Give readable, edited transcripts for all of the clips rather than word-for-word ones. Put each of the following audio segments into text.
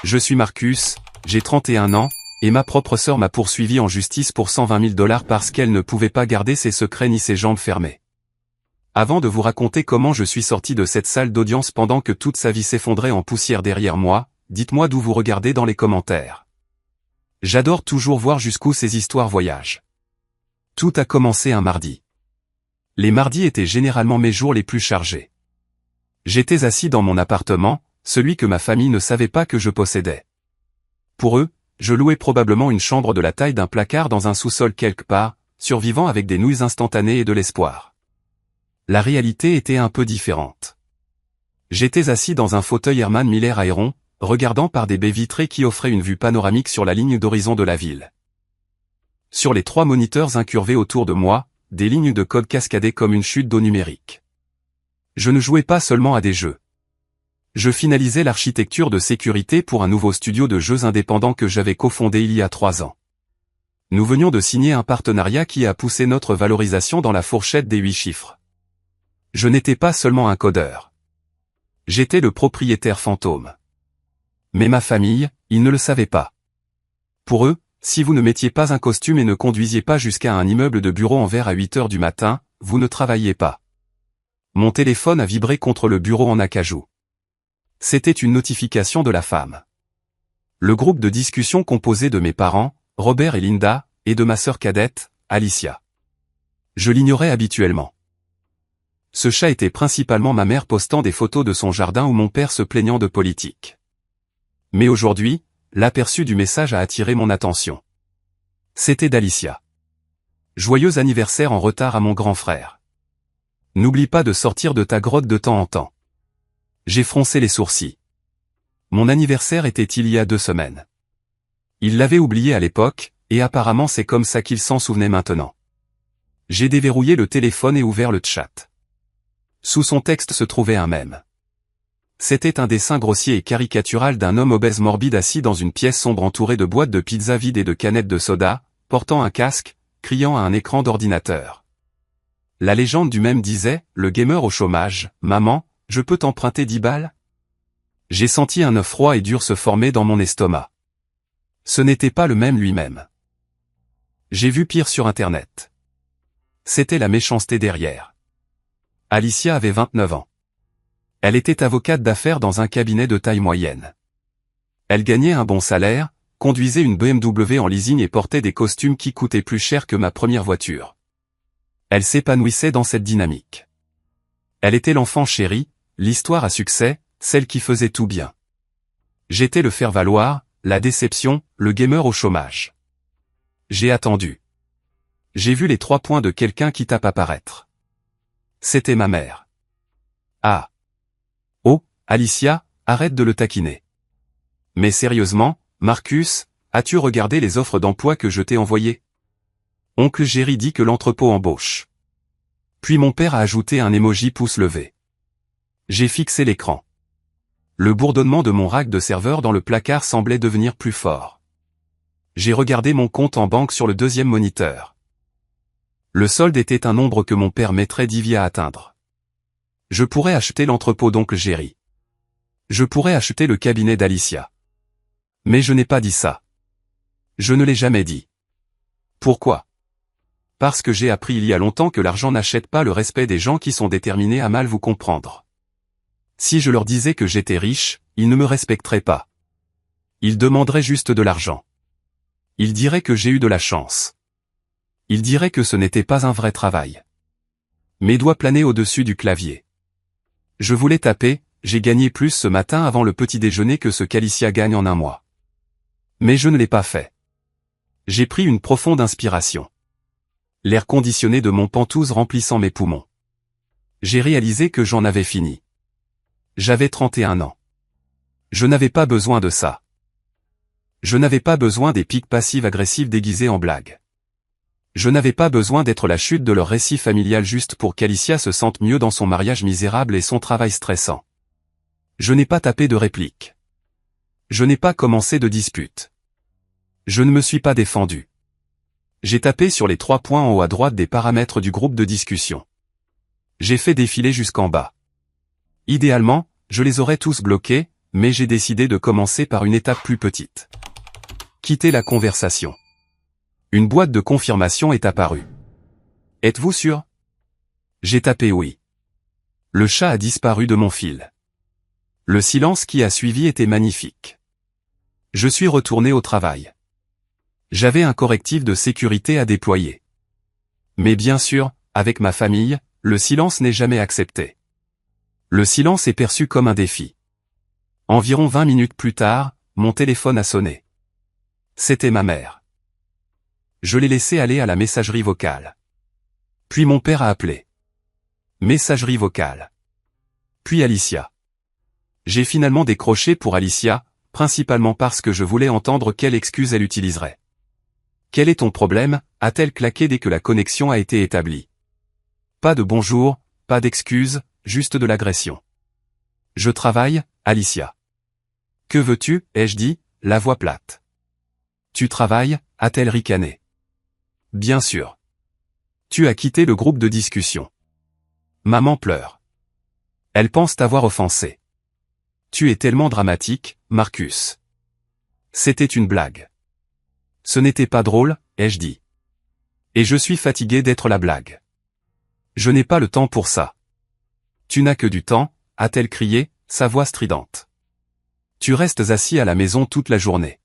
Je suis Marcus, j'ai 31 ans, et ma propre sœur m'a poursuivi en justice pour 120 000 $ parce qu'elle ne pouvait pas garder ses secrets ni ses jambes fermées. Avant de vous raconter comment je suis sorti de cette salle d'audience pendant que toute sa vie s'effondrait en poussière derrière moi, dites-moi d'où vous regardez dans les commentaires. J'adore toujours voir jusqu'où ces histoires voyagent. Tout a commencé un mardi. Les mardis étaient généralement mes jours les plus chargés. J'étais assis dans mon appartement, celui que ma famille ne savait pas que je possédais. Pour eux, je louais probablement une chambre de la taille d'un placard dans un sous-sol quelque part, survivant avec des nouilles instantanées et de l'espoir. La réalité était un peu différente. J'étais assis dans un fauteuil Herman Miller Aéron, regardant par des baies vitrées qui offraient une vue panoramique sur la ligne d'horizon de la ville. Sur les 3 moniteurs incurvés autour de moi, des lignes de code cascadaient comme une chute d'eau numérique. Je ne jouais pas seulement à des jeux. Je finalisais l'architecture de sécurité pour un nouveau studio de jeux indépendants que j'avais cofondé il y a 3 ans. Nous venions de signer un partenariat qui a poussé notre valorisation dans la fourchette des 8 chiffres. Je n'étais pas seulement un codeur. J'étais le propriétaire fantôme. Mais ma famille, ils ne le savaient pas. Pour eux, si vous ne mettiez pas un costume et ne conduisiez pas jusqu'à un immeuble de bureau en verre à 8 heures du matin, vous ne travailliez pas. Mon téléphone a vibré contre le bureau en acajou. C'était une notification de la femme. Le groupe de discussion composé de mes parents, Robert et Linda, et de ma sœur cadette, Alicia. Je l'ignorais habituellement. Ce chat était principalement ma mère postant des photos de son jardin ou mon père se plaignant de politique. Mais aujourd'hui, l'aperçu du message a attiré mon attention. C'était d'Alicia. Joyeux anniversaire en retard à mon grand frère. N'oublie pas de sortir de ta grotte de temps en temps. J'ai froncé les sourcils. Mon anniversaire était il y a 2 semaines. Il l'avait oublié à l'époque, et apparemment c'est comme ça qu'il s'en souvenait maintenant. J'ai déverrouillé le téléphone et ouvert le chat. Sous son texte se trouvait un mème. C'était un dessin grossier et caricatural d'un homme obèse morbide assis dans une pièce sombre entourée de boîtes de pizza vides et de canettes de soda, portant un casque, criant à un écran d'ordinateur. La légende du mème disait, le gamer au chômage, maman, je peux t'emprunter 10 balles? J'ai senti un œuf froid et dur se former dans mon estomac. Ce n'était pas le mème lui-même. J'ai vu pire sur Internet. C'était la méchanceté derrière. Alicia avait 29 ans. Elle était avocate d'affaires dans un cabinet de taille moyenne. Elle gagnait un bon salaire, conduisait une BMW en leasing et portait des costumes qui coûtaient plus cher que ma première voiture. Elle s'épanouissait dans cette dynamique. Elle était l'enfant chéri, l'histoire à succès, celle qui faisait tout bien. J'étais le faire-valoir, la déception, le gamer au chômage. J'ai attendu. J'ai vu les 3 points de quelqu'un qui tape apparaître. C'était ma mère. Ah. Oh, Alicia, arrête de le taquiner. Mais sérieusement, Marcus, as-tu regardé les offres d'emploi que je t'ai envoyées? Oncle Jerry dit que l'entrepôt embauche. Puis mon père a ajouté un emoji pouce levé. J'ai fixé l'écran. Le bourdonnement de mon rack de serveur dans le placard semblait devenir plus fort. J'ai regardé mon compte en banque sur le 2e moniteur. Le solde était un nombre que mon père mettrait 10 vies à atteindre. Je pourrais acheter l'entrepôt d'oncle Jerry. Je pourrais acheter le cabinet d'Alicia. Mais je n'ai pas dit ça. Je ne l'ai jamais dit. Pourquoi? Parce que j'ai appris il y a longtemps que l'argent n'achète pas le respect des gens qui sont déterminés à mal vous comprendre. Si je leur disais que j'étais riche, ils ne me respecteraient pas. Ils demanderaient juste de l'argent. Ils diraient que j'ai eu de la chance. Ils diraient que ce n'était pas un vrai travail. Mes doigts planaient au-dessus du clavier. Je voulais taper, j'ai gagné plus ce matin avant le petit déjeuner que ce qu'Alicia gagne en un mois. Mais je ne l'ai pas fait. J'ai pris une profonde inspiration. L'air conditionné de mon Pentouse remplissant mes poumons. J'ai réalisé que j'en avais fini. J'avais 31 ans. Je n'avais pas besoin de ça. Je n'avais pas besoin des piques passives-agressives déguisées en blagues. Je n'avais pas besoin d'être la chute de leur récit familial juste pour qu'Alicia se sente mieux dans son mariage misérable et son travail stressant. Je n'ai pas tapé de réplique. Je n'ai pas commencé de dispute. Je ne me suis pas défendu. J'ai tapé sur les 3 points en haut à droite des paramètres du groupe de discussion. J'ai fait défiler jusqu'en bas. Idéalement, je les aurais tous bloqués, mais j'ai décidé de commencer par une étape plus petite. Quitter la conversation. Une boîte de confirmation est apparue. Êtes-vous sûr? J'ai tapé oui. Le chat a disparu de mon fil. Le silence qui a suivi était magnifique. Je suis retourné au travail. J'avais un correctif de sécurité à déployer. Mais bien sûr, avec ma famille, le silence n'est jamais accepté. Le silence est perçu comme un défi. Environ 20 minutes plus tard, mon téléphone a sonné. C'était ma mère. Je l'ai laissé aller à la messagerie vocale. Puis mon père a appelé. Messagerie vocale. Puis Alicia. J'ai finalement décroché pour Alicia, principalement parce que je voulais entendre quelle excuse elle utiliserait. Quel est ton problème, a-t-elle claqué dès que la connexion a été établie. Pas de bonjour, pas d'excuses, juste de l'agression. Je travaille, Alicia. Que veux-tu, ai-je dit, la voix plate. Tu travailles, a-t-elle ricané. Bien sûr. Tu as quitté le groupe de discussion. Maman pleure. Elle pense t'avoir offensé. Tu es tellement dramatique, Marcus. C'était une blague. Ce n'était pas drôle, ai-je dit. Et je suis fatigué d'être la blague. Je n'ai pas le temps pour ça. Tu n'as que du temps, a-t-elle crié, sa voix stridente. Tu restes assis à la maison toute la journée.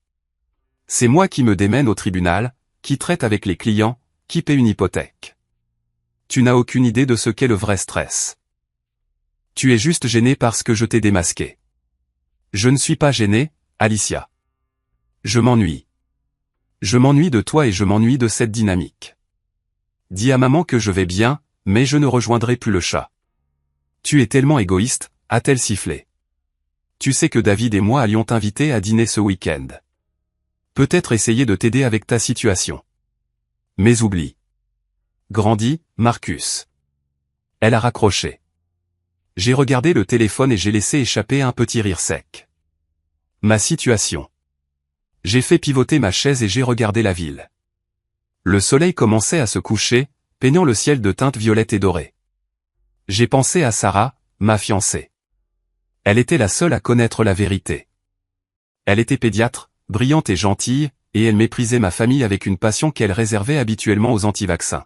C'est moi qui me démène au tribunal, qui traite avec les clients, qui paie une hypothèque. Tu n'as aucune idée de ce qu'est le vrai stress. Tu es juste gêné parce que je t'ai démasqué. Je ne suis pas gêné, Alicia. Je m'ennuie. Je m'ennuie de toi et je m'ennuie de cette dynamique. Dis à maman que je vais bien, mais je ne rejoindrai plus le chat. Tu es tellement égoïste, a-t-elle sifflé. Tu sais que David et moi allions t'inviter à dîner ce week-end. Peut-être essayer de t'aider avec ta situation. Mais oublie. Grandis, Marcus. Elle a raccroché. J'ai regardé le téléphone et j'ai laissé échapper un petit rire sec. Ma situation. J'ai fait pivoter ma chaise et j'ai regardé la ville. Le soleil commençait à se coucher, peignant le ciel de teintes violettes et dorées. J'ai pensé à Sarah, ma fiancée. Elle était la seule à connaître la vérité. Elle était pédiatre, brillante et gentille, et elle méprisait ma famille avec une passion qu'elle réservait habituellement aux anti-vaccins.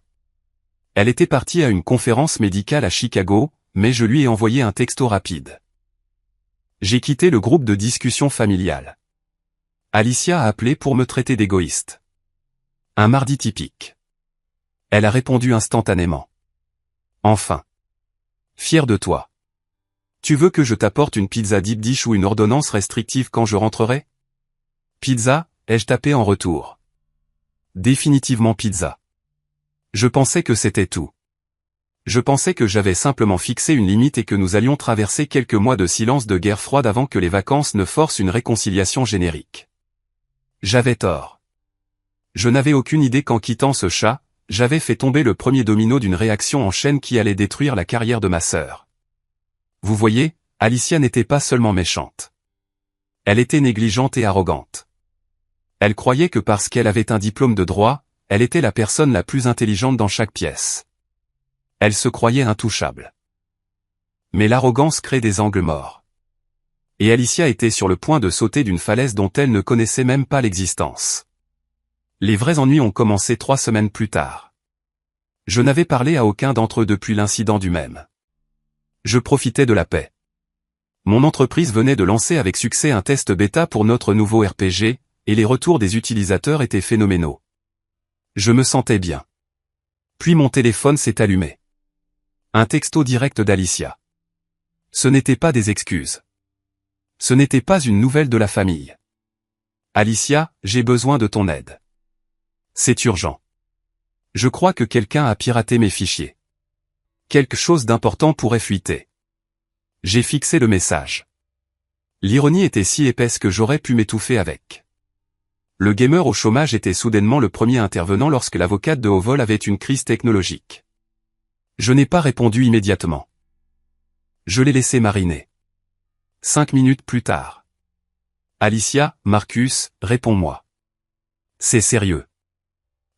Elle était partie à une conférence médicale à Chicago, mais je lui ai envoyé un texto rapide. J'ai quitté le groupe de discussion familiale. Alicia a appelé pour me traiter d'égoïste. Un mardi typique. Elle a répondu instantanément. Enfin. Fier de toi. Tu veux que je t'apporte une pizza deep dish ou une ordonnance restrictive quand je rentrerai? Pizza, ai-je tapé en retour. Définitivement pizza. Je pensais que c'était tout. Je pensais que j'avais simplement fixé une limite et que nous allions traverser quelques mois de silence de guerre froide avant que les vacances ne forcent une réconciliation générique. J'avais tort. Je n'avais aucune idée qu'en quittant ce chat, j'avais fait tomber le premier domino d'une réaction en chaîne qui allait détruire la carrière de ma sœur. Vous voyez, Alicia n'était pas seulement méchante. Elle était négligente et arrogante. Elle croyait que parce qu'elle avait un diplôme de droit, elle était la personne la plus intelligente dans chaque pièce. Elle se croyait intouchable. Mais l'arrogance crée des angles morts. Et Alicia était sur le point de sauter d'une falaise dont elle ne connaissait même pas l'existence. Les vrais ennuis ont commencé 3 semaines plus tard. Je n'avais parlé à aucun d'entre eux depuis l'incident du même. Je profitais de la paix. Mon entreprise venait de lancer avec succès un test bêta pour notre nouveau RPG, et les retours des utilisateurs étaient phénoménaux. Je me sentais bien. Puis mon téléphone s'est allumé. Un texto direct d'Alicia. Ce n'était pas des excuses. Ce n'était pas une nouvelle de la famille. Alicia, j'ai besoin de ton aide. C'est urgent. Je crois que quelqu'un a piraté mes fichiers. Quelque chose d'important pourrait fuiter. J'ai fixé le message. L'ironie était si épaisse que j'aurais pu m'étouffer avec. Le gamer au chômage était soudainement le premier intervenant lorsque l'avocate de haut vol avait une crise technologique. Je n'ai pas répondu immédiatement. Je l'ai laissé mariner. 5 minutes plus tard. Alicia, Marcus, réponds-moi. C'est sérieux.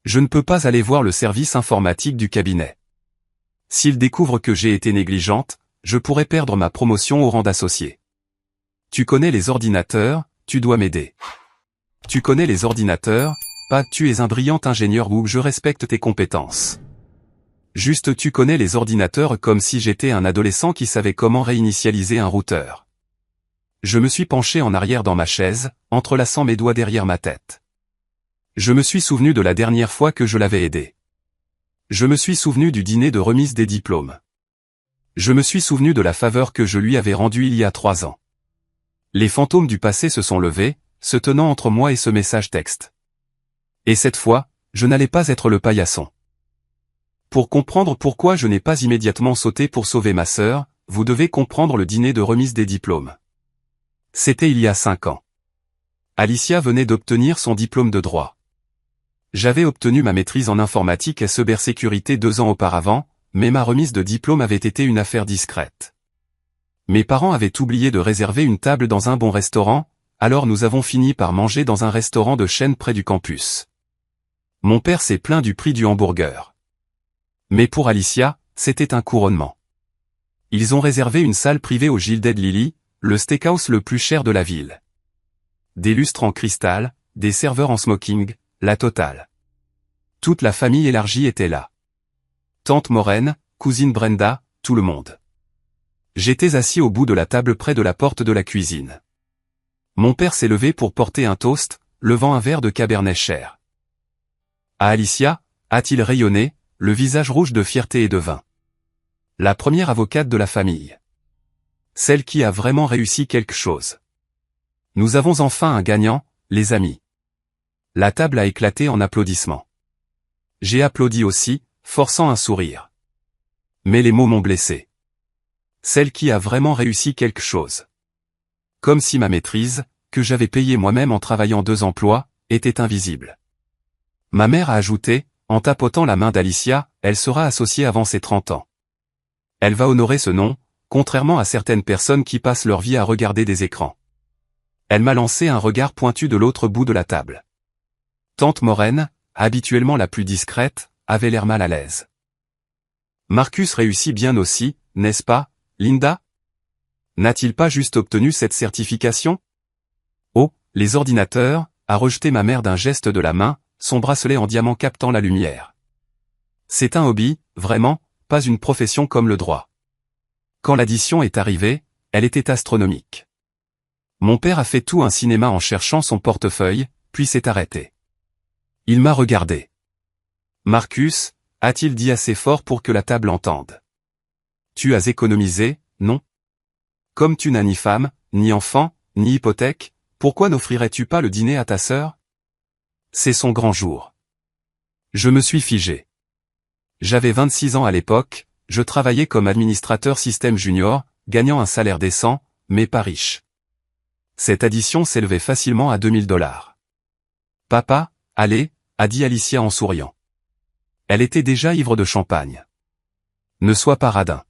Je ne peux pas aller voir le service informatique du cabinet. S'ils découvrent que j'ai été négligente, je pourrais perdre ma promotion au rang d'associé. Tu connais les ordinateurs, tu dois m'aider. Tu connais les ordinateurs, pas tu es un brillant ingénieur ou je respecte tes compétences. Juste tu connais les ordinateurs comme si j'étais un adolescent qui savait comment réinitialiser un routeur. Je me suis penché en arrière dans ma chaise, entrelaçant mes doigts derrière ma tête. Je me suis souvenu de la dernière fois que je l'avais aidé. Je me suis souvenu du dîner de remise des diplômes. Je me suis souvenu de la faveur que je lui avais rendue il y a 3 ans. Les fantômes du passé se sont levés, se tenant entre moi et ce message texte. Et cette fois, je n'allais pas être le paillasson. Pour comprendre pourquoi je n'ai pas immédiatement sauté pour sauver ma sœur, vous devez comprendre le dîner de remise des diplômes. C'était il y a 5 ans. Alicia venait d'obtenir son diplôme de droit. J'avais obtenu ma maîtrise en informatique et cybersécurité 2 ans auparavant, mais ma remise de diplôme avait été une affaire discrète. Mes parents avaient oublié de réserver une table dans un bon restaurant, alors nous avons fini par manger dans un restaurant de chaîne près du campus. Mon père s'est plaint du prix du hamburger. Mais pour Alicia, c'était un couronnement. Ils ont réservé une salle privée au Gilded Lily, le steakhouse le plus cher de la ville. Des lustres en cristal, des serveurs en smoking, la totale. Toute la famille élargie était là. Tante Maureen, cousine Brenda, tout le monde. J'étais assis au bout de la table près de la porte de la cuisine. Mon père s'est levé pour porter un toast, levant un verre de Cabernet cher. À Alicia, a-t-il rayonné, le visage rouge de fierté et de vin. La première avocate de la famille. Celle qui a vraiment réussi quelque chose. Nous avons enfin un gagnant, les amis. La table a éclaté en applaudissements. J'ai applaudi aussi, forçant un sourire. Mais les mots m'ont blessé. Celle qui a vraiment réussi quelque chose. Comme si ma maîtrise, que j'avais payée moi-même en travaillant 2 emplois, était invisible. Ma mère a ajouté, en tapotant la main d'Alicia, elle sera associée avant ses 30 ans. Elle va honorer ce nom, contrairement à certaines personnes qui passent leur vie à regarder des écrans. Elle m'a lancé un regard pointu de l'autre bout de la table. Tante Maureen, habituellement la plus discrète, avait l'air mal à l'aise. Marcus réussit bien aussi, n'est-ce pas, Linda? N'a-t-il pas juste obtenu cette certification? Oh, les ordinateurs, a rejeté ma mère d'un geste de la main, son bracelet en diamant captant la lumière. C'est un hobby, vraiment, pas une profession comme le droit. Quand l'addition est arrivée, elle était astronomique. Mon père a fait tout un cinéma en cherchant son portefeuille, puis s'est arrêté. Il m'a regardé. Marcus, a-t-il dit assez fort pour que la table entende. Tu as économisé, non? Comme tu n'as ni femme, ni enfant, ni hypothèque, pourquoi n'offrirais-tu pas le dîner à ta sœur? C'est son grand jour. Je me suis figé. J'avais 26 ans à l'époque, je travaillais comme administrateur système junior, gagnant un salaire décent, mais pas riche. Cette addition s'élevait facilement à $2000. Papa, allez, a dit Alicia en souriant. Elle était déjà ivre de champagne. Ne sois pas radin.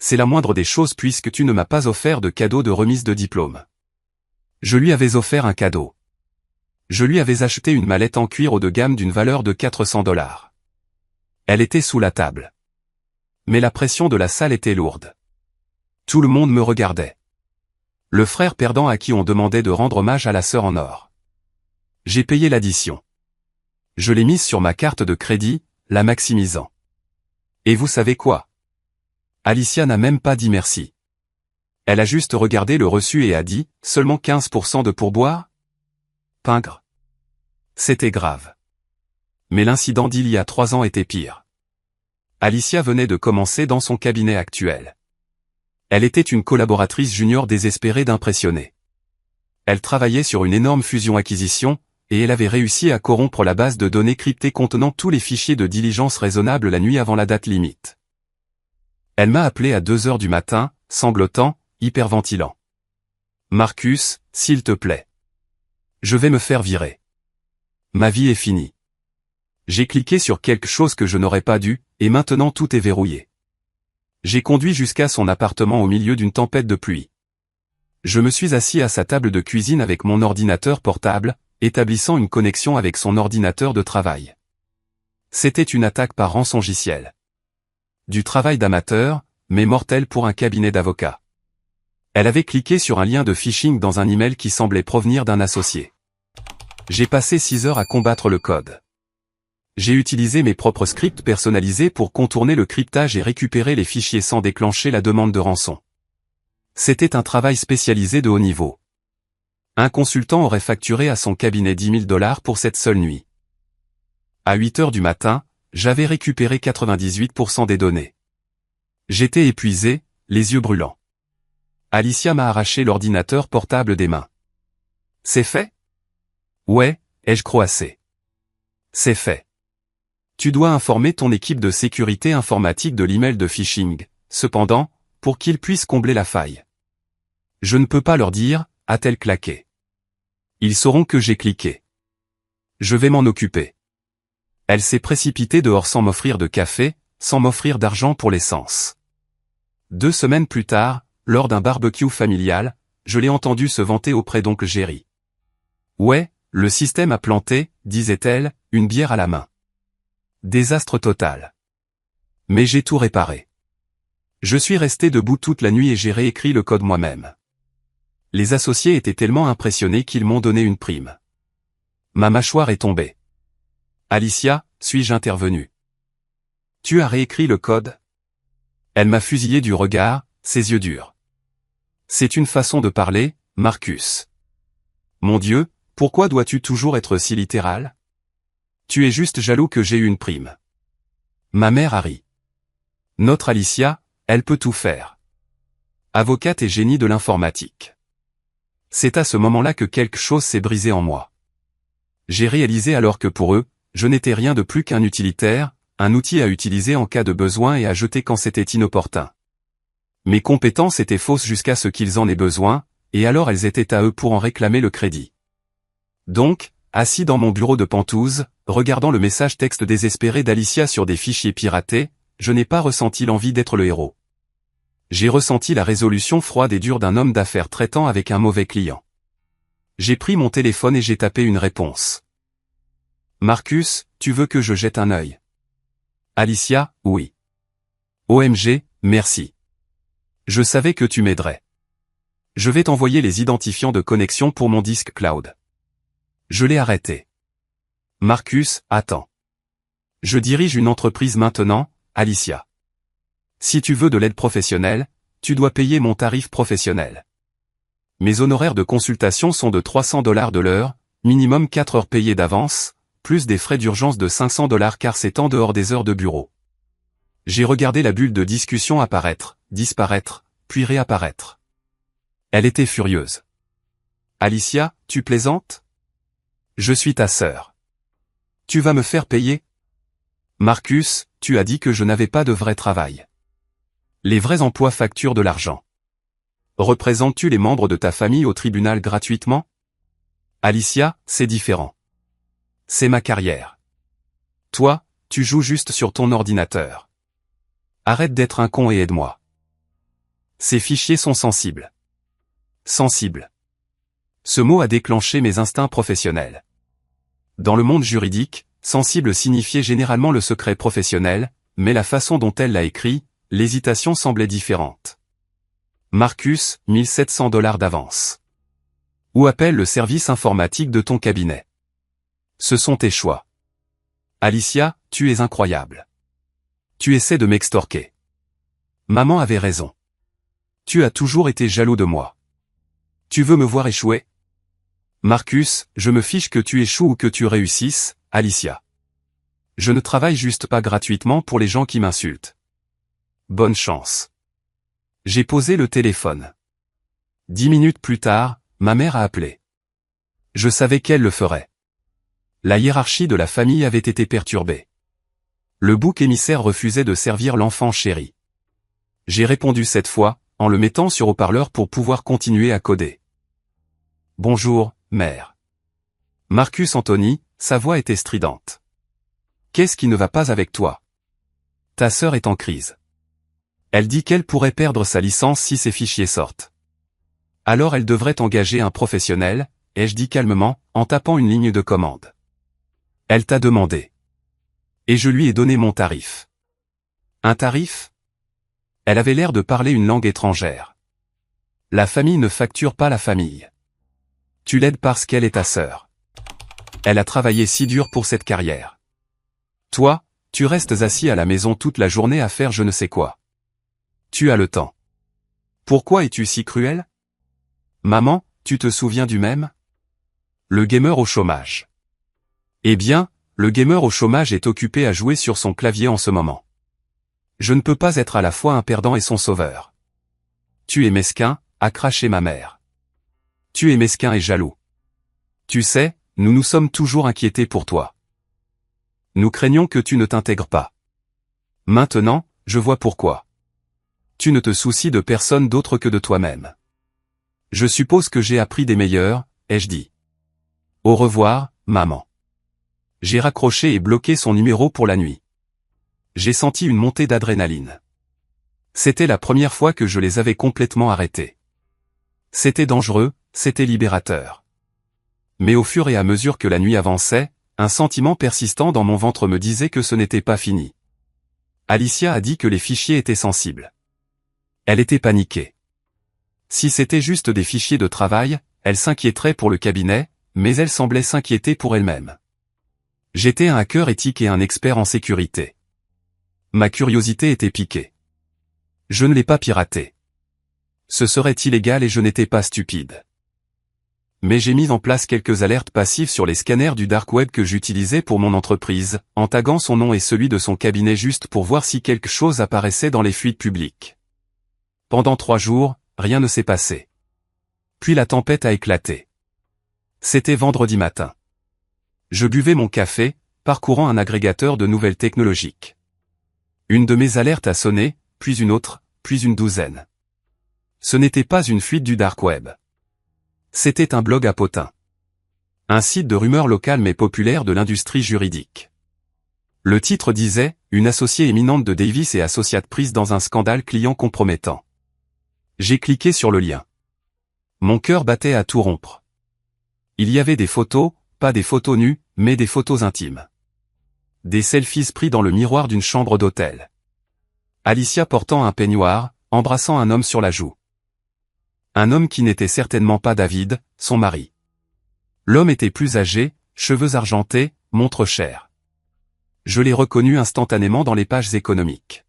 C'est la moindre des choses puisque tu ne m'as pas offert de cadeau de remise de diplôme. Je lui avais offert un cadeau. Je lui avais acheté une mallette en cuir haut de gamme d'une valeur de $400. Elle était sous la table. Mais la pression de la salle était lourde. Tout le monde me regardait. Le frère perdant à qui on demandait de rendre hommage à la sœur en or. J'ai payé l'addition. Je l'ai mise sur ma carte de crédit, la maximisant. Et vous savez quoi? Alicia n'a même pas dit merci. Elle a juste regardé le reçu et a dit, seulement 15% de pourboire? Pingre. C'était grave. Mais l'incident d'il y a 3 ans était pire. Alicia venait de commencer dans son cabinet actuel. Elle était une collaboratrice junior désespérée d'impressionner. Elle travaillait sur une énorme fusion-acquisition, et elle avait réussi à corrompre la base de données cryptée contenant tous les fichiers de diligence raisonnable la nuit avant la date limite. Elle m'a appelé à 2 heures du matin, sanglotant, hyperventilant. Marcus, s'il te plaît. Je vais me faire virer. Ma vie est finie. J'ai cliqué sur quelque chose que je n'aurais pas dû, et maintenant tout est verrouillé. J'ai conduit jusqu'à son appartement au milieu d'une tempête de pluie. Je me suis assis à sa table de cuisine avec mon ordinateur portable, établissant une connexion avec son ordinateur de travail. C'était une attaque par rançongiciel. Du travail d'amateur, mais mortel pour un cabinet d'avocats. Elle avait cliqué sur un lien de phishing dans un email qui semblait provenir d'un associé. J'ai passé 6 heures à combattre le code. J'ai utilisé mes propres scripts personnalisés pour contourner le cryptage et récupérer les fichiers sans déclencher la demande de rançon. C'était un travail spécialisé de haut niveau. Un consultant aurait facturé à son cabinet 10 000 $ pour cette seule nuit. À 8 heures du matin, j'avais récupéré 98% des données. J'étais épuisé, les yeux brûlants. Alicia m'a arraché l'ordinateur portable des mains. C'est fait? Ouais, ai-je croassé. C'est fait. Tu dois informer ton équipe de sécurité informatique de l'email de phishing, cependant, pour qu'ils puissent combler la faille. Je ne peux pas leur dire, a-t-elle claqué. Ils sauront que j'ai cliqué. Je vais m'en occuper. Elle s'est précipitée dehors sans m'offrir de café, sans m'offrir d'argent pour l'essence. 2 semaines plus tard, lors d'un barbecue familial, je l'ai entendue se vanter auprès d'oncle Jerry. Ouais, le système a planté, disait-elle, une bière à la main. Désastre total. Mais j'ai tout réparé. Je suis resté debout toute la nuit et j'ai réécrit le code moi-même. Les associés étaient tellement impressionnés qu'ils m'ont donné une prime. Ma mâchoire est tombée. Alicia, suis-je intervenu. Tu as réécrit le code? Elle m'a fusillé du regard, ses yeux durs. C'est une façon de parler, Marcus. Mon Dieu, pourquoi dois-tu toujours être si littéral? Tu es juste jaloux que j'ai eu une prime. Ma mère a ri. Notre Alicia, elle peut tout faire. Avocate et génie de l'informatique. C'est à ce moment-là que quelque chose s'est brisé en moi. J'ai réalisé alors que pour eux, je n'étais rien de plus qu'un utilitaire, un outil à utiliser en cas de besoin et à jeter quand c'était inopportun. Mes compétences étaient fausses jusqu'à ce qu'ils en aient besoin, et alors elles étaient à eux pour en réclamer le crédit. Donc, assis dans mon bureau de Penthouse, regardant le message texte désespéré d'Alicia sur des fichiers piratés, je n'ai pas ressenti l'envie d'être le héros. J'ai ressenti la résolution froide et dure d'un homme d'affaires traitant avec un mauvais client. J'ai pris mon téléphone et j'ai tapé une réponse. Marcus, tu veux que je jette un œil? Alicia, oui. OMG, merci. Je savais que tu m'aiderais. Je vais t'envoyer les identifiants de connexion pour mon disque cloud. Je l'ai arrêté. Marcus, attends. Je dirige une entreprise maintenant, Alicia. Si tu veux de l'aide professionnelle, tu dois payer mon tarif professionnel. Mes honoraires de consultation sont de 300 $ de l'heure, minimum 4 heures payées d'avance, plus des frais d'urgence de 500 $ car c'est en dehors des heures de bureau. J'ai regardé la bulle de discussion apparaître, disparaître, puis réapparaître. Elle était furieuse. Alicia, tu plaisantes? Je suis ta sœur. Tu vas me faire payer? Marcus, tu as dit que je n'avais pas de vrai travail. Les vrais emplois facturent de l'argent. Représentes-tu les membres de ta famille au tribunal gratuitement? Alicia, c'est différent. C'est ma carrière. Toi, tu joues juste sur ton ordinateur. Arrête d'être un con et aide-moi. Ces fichiers sont sensibles. Sensible. Ce mot a déclenché mes instincts professionnels. Dans le monde juridique, sensible signifiait généralement le secret professionnel, mais la façon dont elle l'a écrit, l'hésitation semblait différente. Marcus, 1700 $ d'avance. Ou appelle le service informatique de ton cabinet. Ce sont tes choix. Alicia, tu es incroyable. Tu essaies de m'extorquer. Maman avait raison. Tu as toujours été jaloux de moi. Tu veux me voir échouer? Marcus, je me fiche que tu échoues ou que tu réussisses, Alicia. Je ne travaille juste pas gratuitement pour les gens qui m'insultent. Bonne chance. J'ai posé le téléphone. 10 minutes plus tard, ma mère a appelé. Je savais qu'elle le ferait. La hiérarchie de la famille avait été perturbée. Le bouc émissaire refusait de servir l'enfant chéri. J'ai répondu cette fois, en le mettant sur haut-parleur pour pouvoir continuer à coder. Bonjour, mère. Marcus Anthony, sa voix était stridente. Qu'est-ce qui ne va pas avec toi? Ta sœur est en crise. Elle dit qu'elle pourrait perdre sa licence si ses fichiers sortent. Alors elle devrait engager un professionnel, ai-je dit calmement, en tapant une ligne de commande. Elle t'a demandé. Et je lui ai donné mon tarif. Un tarif? Elle avait l'air de parler une langue étrangère. La famille ne facture pas la famille. Tu l'aides parce qu'elle est ta sœur. Elle a travaillé si dur pour cette carrière. Toi, tu restes assis à la maison toute la journée à faire je ne sais quoi. Tu as le temps. Pourquoi es-tu si cruel? Maman, tu te souviens du mème? Le gamer au chômage. Eh bien, le gamer au chômage est occupé à jouer sur son clavier en ce moment. Je ne peux pas être à la fois un perdant et son sauveur. Tu es mesquin, a craché ma mère. Tu es mesquin et jaloux. Tu sais, nous nous sommes toujours inquiétés pour toi. Nous craignons que tu ne t'intègres pas. Maintenant, je vois pourquoi. Tu ne te soucies de personne d'autre que de toi-même. Je suppose que j'ai appris des meilleurs, ai-je dit. Au revoir, maman. J'ai raccroché et bloqué son numéro pour la nuit. J'ai senti une montée d'adrénaline. C'était la première fois que je les avais complètement arrêtés. C'était dangereux, c'était libérateur. Mais au fur et à mesure que la nuit avançait, un sentiment persistant dans mon ventre me disait que ce n'était pas fini. Alicia a dit que les fichiers étaient sensibles. Elle était paniquée. Si c'était juste des fichiers de travail, elle s'inquiéterait pour le cabinet, mais elle semblait s'inquiéter pour elle-même. J'étais un hacker éthique et un expert en sécurité. Ma curiosité était piquée. Je ne l'ai pas piraté. Ce serait illégal et je n'étais pas stupide. Mais j'ai mis en place quelques alertes passives sur les scanners du dark web que j'utilisais pour mon entreprise, en taguant son nom et celui de son cabinet juste pour voir si quelque chose apparaissait dans les fuites publiques. Pendant 3 jours, rien ne s'est passé. Puis la tempête a éclaté. C'était vendredi matin. Je buvais mon café, parcourant un agrégateur de nouvelles technologiques. Une de mes alertes a sonné, puis une autre, puis une douzaine. Ce n'était pas une fuite du dark web. C'était un blog à potins. Un site de rumeurs locales mais populaire de l'industrie juridique. Le titre disait « Une associée éminente de Davis et Associates prise dans un scandale client compromettant ». J'ai cliqué sur le lien. Mon cœur battait à tout rompre. Il y avait des photos, pas des photos nues, mais des photos intimes. Des selfies pris dans le miroir d'une chambre d'hôtel. Alicia portant un peignoir, embrassant un homme sur la joue. Un homme qui n'était certainement pas David, son mari. L'homme était plus âgé, cheveux argentés, montre chère. Je l'ai reconnu instantanément dans les pages économiques.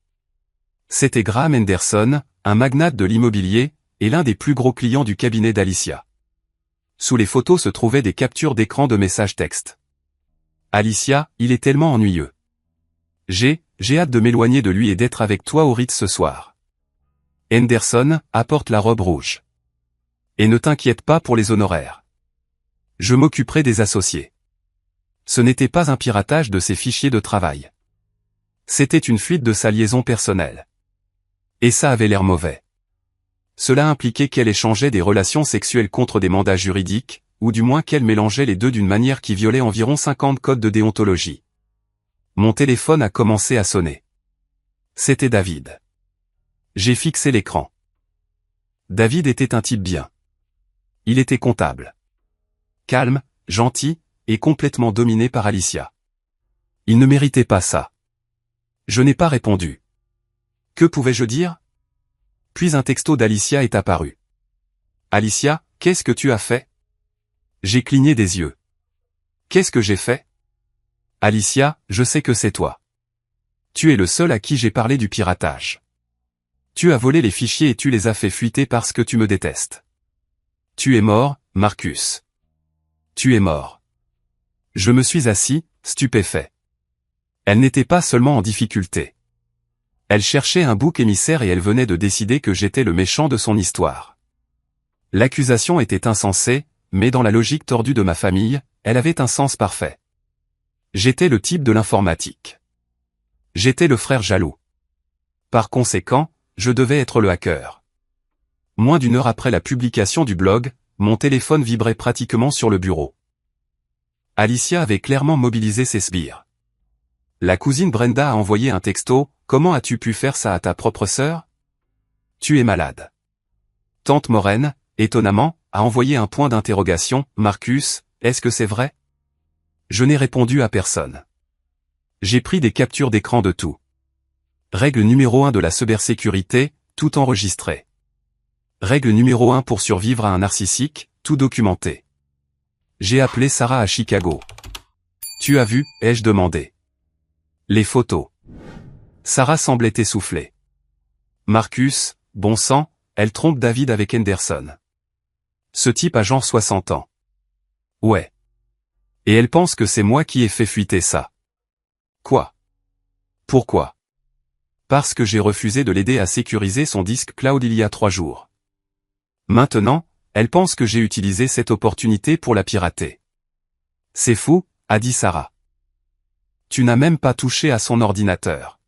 C'était Graham Henderson, un magnate de l'immobilier, et l'un des plus gros clients du cabinet d'Alicia. Sous les photos se trouvaient des captures d'écran de messages textes. Alicia, il est tellement ennuyeux. J'ai hâte de m'éloigner de lui et d'être avec toi au Ritz ce soir. Henderson, apporte la robe rouge. Et ne t'inquiète pas pour les honoraires. Je m'occuperai des associés. Ce n'était pas un piratage de ses fichiers de travail. C'était une fuite de sa liaison personnelle. Et ça avait l'air mauvais. Cela impliquait qu'elle échangeait des relations sexuelles contre des mandats juridiques, ou du moins qu'elle mélangeait les deux d'une manière qui violait environ 50 codes de déontologie. Mon téléphone a commencé à sonner. C'était David. J'ai fixé l'écran. David était un type bien. Il était comptable. Calme, gentil, et complètement dominé par Alicia. Il ne méritait pas ça. Je n'ai pas répondu. Que pouvais-je dire? Puis un texto d'Alicia est apparu. Alicia, qu'est-ce que tu as fait? J'ai cligné des yeux. Qu'est-ce que j'ai fait? Alicia, je sais que c'est toi. Tu es le seul à qui j'ai parlé du piratage. Tu as volé les fichiers et tu les as fait fuiter parce que tu me détestes. Tu es mort, Marcus. Tu es mort. Je me suis assis, stupéfait. Elle n'était pas seulement en difficulté. Elle cherchait un bouc émissaire et elle venait de décider que j'étais le méchant de son histoire. L'accusation était insensée, mais dans la logique tordue de ma famille, elle avait un sens parfait. J'étais le type de l'informatique. J'étais le frère jaloux. Par conséquent, je devais être le hacker. Moins d'une heure après la publication du blog, mon téléphone vibrait pratiquement sur le bureau. Alicia avait clairement mobilisé ses sbires. La cousine Brenda a envoyé un texto, « Comment as-tu pu faire ça à ta propre sœur? Tu es malade. » Tante Maureen, étonnamment, a envoyé un point d'interrogation, « Marcus, est-ce que c'est vrai? » Je n'ai répondu à personne. J'ai pris des captures d'écran de tout. Règle numéro 1 de la cybersécurité, tout enregistré. Règle numéro 1 pour survivre à un narcissique, tout documenter. J'ai appelé Sarah à Chicago. Tu as vu, ai-je demandé. Les photos. Sarah semblait essoufflée. Marcus, bon sang, elle trompe David avec Henderson. Ce type a genre 60 ans. Ouais. Et elle pense que c'est moi qui ai fait fuiter ça. Quoi? Pourquoi? Parce que j'ai refusé de l'aider à sécuriser son disque cloud il y a 3 jours. Maintenant, elle pense que j'ai utilisé cette opportunité pour la pirater. C'est fou, a dit Sarah. Tu n'as même pas touché à son ordinateur.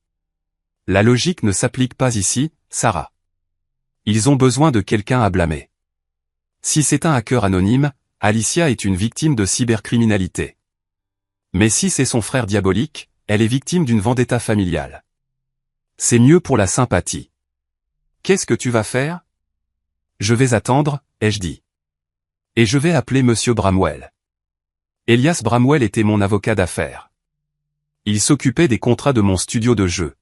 La logique ne s'applique pas ici, Sarah. Ils ont besoin de quelqu'un à blâmer. Si c'est un hacker anonyme, Alicia est une victime de cybercriminalité. Mais si c'est son frère diabolique, elle est victime d'une vendetta familiale. C'est mieux pour la sympathie. Qu'est-ce que tu vas faire? Je vais attendre, ai-je dit. Et je vais appeler Monsieur Bramwell. Elias Bramwell était mon avocat d'affaires. Il s'occupait des contrats de mon studio de jeu.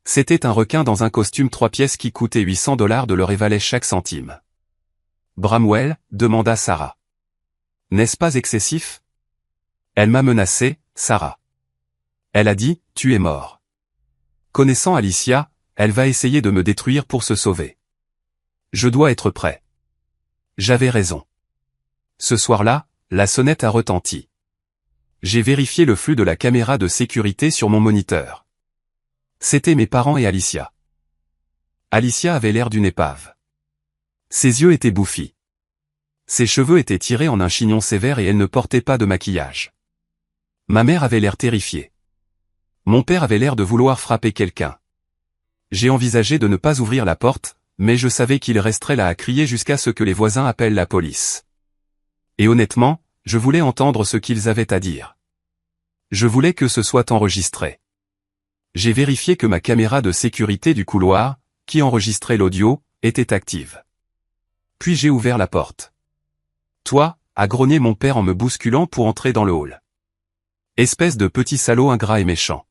C'était un requin dans un costume 3 pièces qui coûtait $800 de l'heure et valait chaque centime. Bramwell, demanda Sarah. N'est-ce pas excessif? Elle m'a menacé, Sarah. Elle a dit, tu es mort. Connaissant Alicia, elle va essayer de me détruire pour se sauver. Je dois être prêt. J'avais raison. Ce soir-là, la sonnette a retenti. J'ai vérifié le flux de la caméra de sécurité sur mon moniteur. C'étaient mes parents et Alicia. Alicia avait l'air d'une épave. Ses yeux étaient bouffis. Ses cheveux étaient tirés en un chignon sévère et elle ne portait pas de maquillage. Ma mère avait l'air terrifiée. Mon père avait l'air de vouloir frapper quelqu'un. J'ai envisagé de ne pas ouvrir la porte, mais je savais qu'il resterait là à crier jusqu'à ce que les voisins appellent la police. Et honnêtement, je voulais entendre ce qu'ils avaient à dire. Je voulais que ce soit enregistré. J'ai vérifié que ma caméra de sécurité du couloir, qui enregistrait l'audio, était active. Puis j'ai ouvert la porte. Toi, a grogné mon père en me bousculant pour entrer dans le hall. Espèce de petit salaud ingrat et méchant.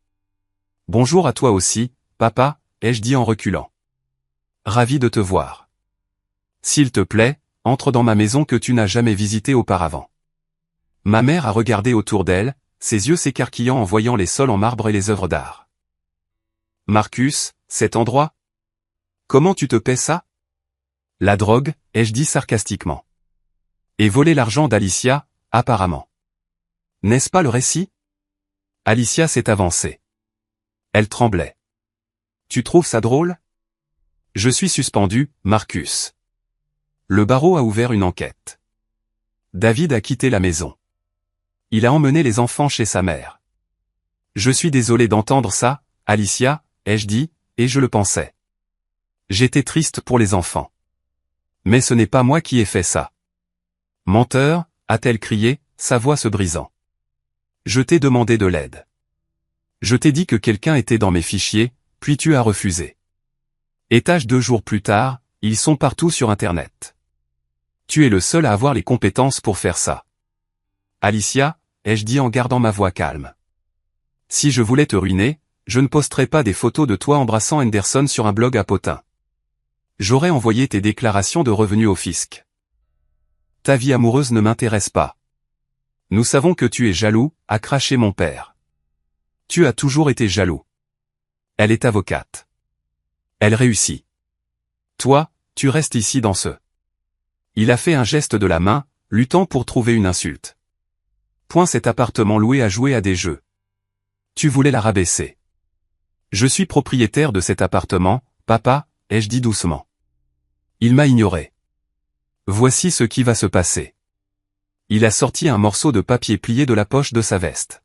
Bonjour à toi aussi, papa, ai-je dit en reculant. Ravi de te voir. S'il te plaît, entre dans ma maison que tu n'as jamais visitée auparavant. Ma mère a regardé autour d'elle, ses yeux s'écarquillant en voyant les sols en marbre et les œuvres d'art. Marcus, cet endroit? Comment tu te paies ça? La drogue, ai-je dit sarcastiquement. Et voler l'argent d'Alicia, apparemment. N'est-ce pas le récit? Alicia s'est avancée. Elle tremblait. Tu trouves ça drôle? Je suis suspendu, Marcus. Le barreau a ouvert une enquête. David a quitté la maison. Il a emmené les enfants chez sa mère. Je suis désolé d'entendre ça, Alicia, ai-je dit, et je le pensais. J'étais triste pour les enfants. Mais ce n'est pas moi qui ai fait ça. Menteur, a-t-elle crié, sa voix se brisant. Je t'ai demandé de l'aide. Je t'ai dit que quelqu'un était dans mes fichiers, puis tu as refusé. Étage 2 jours plus tard, ils sont partout sur Internet. Tu es le seul à avoir les compétences pour faire ça. Alicia, ai-je dit en gardant ma voix calme. Si je voulais te ruiner, je ne posterais pas des photos de toi embrassant Henderson sur un blog à potins. J'aurais envoyé tes déclarations de revenus au fisc. Ta vie amoureuse ne m'intéresse pas. Nous savons que tu es jaloux, a craché mon père. Tu as toujours été jaloux. Elle est avocate. Elle réussit. Toi, tu restes ici dans ce. Il a fait un geste de la main, luttant pour trouver une insulte. Point cet appartement loué à jouer à des jeux. Tu voulais la rabaisser. Je suis propriétaire de cet appartement, papa, ai-je dit doucement. Il m'a ignoré. Voici ce qui va se passer. Il a sorti un morceau de papier plié de la poche de sa veste.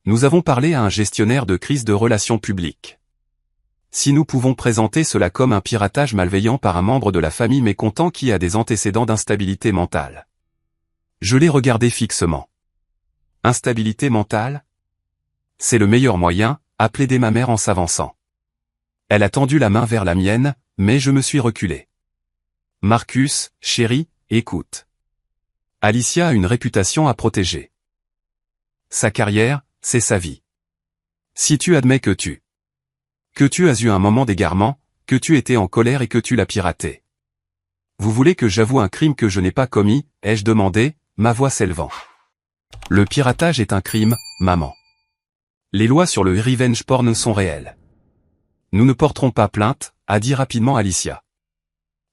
Nous avons parlé à un gestionnaire de crise de relations publiques. Si nous pouvons présenter cela comme un piratage malveillant par un membre de la famille mécontent qui a des antécédents d'instabilité mentale. Je l'ai regardé fixement. Instabilité mentale? C'est le meilleur moyen, a plaidé ma mère en s'avançant. Elle a tendu la main vers la mienne, mais je me suis reculé. Marcus, chéri, écoute. Alicia a une réputation à protéger. Sa carrière, c'est sa vie. Si tu admets que tu as eu un moment d'égarement, que tu étais en colère et que tu l'as piraté. Vous voulez que j'avoue un crime que je n'ai pas commis, ai-je demandé, ma voix s'élevant. Le piratage est un crime, maman. Les lois sur le revenge porn sont réelles. Nous ne porterons pas plainte, a dit rapidement Alicia.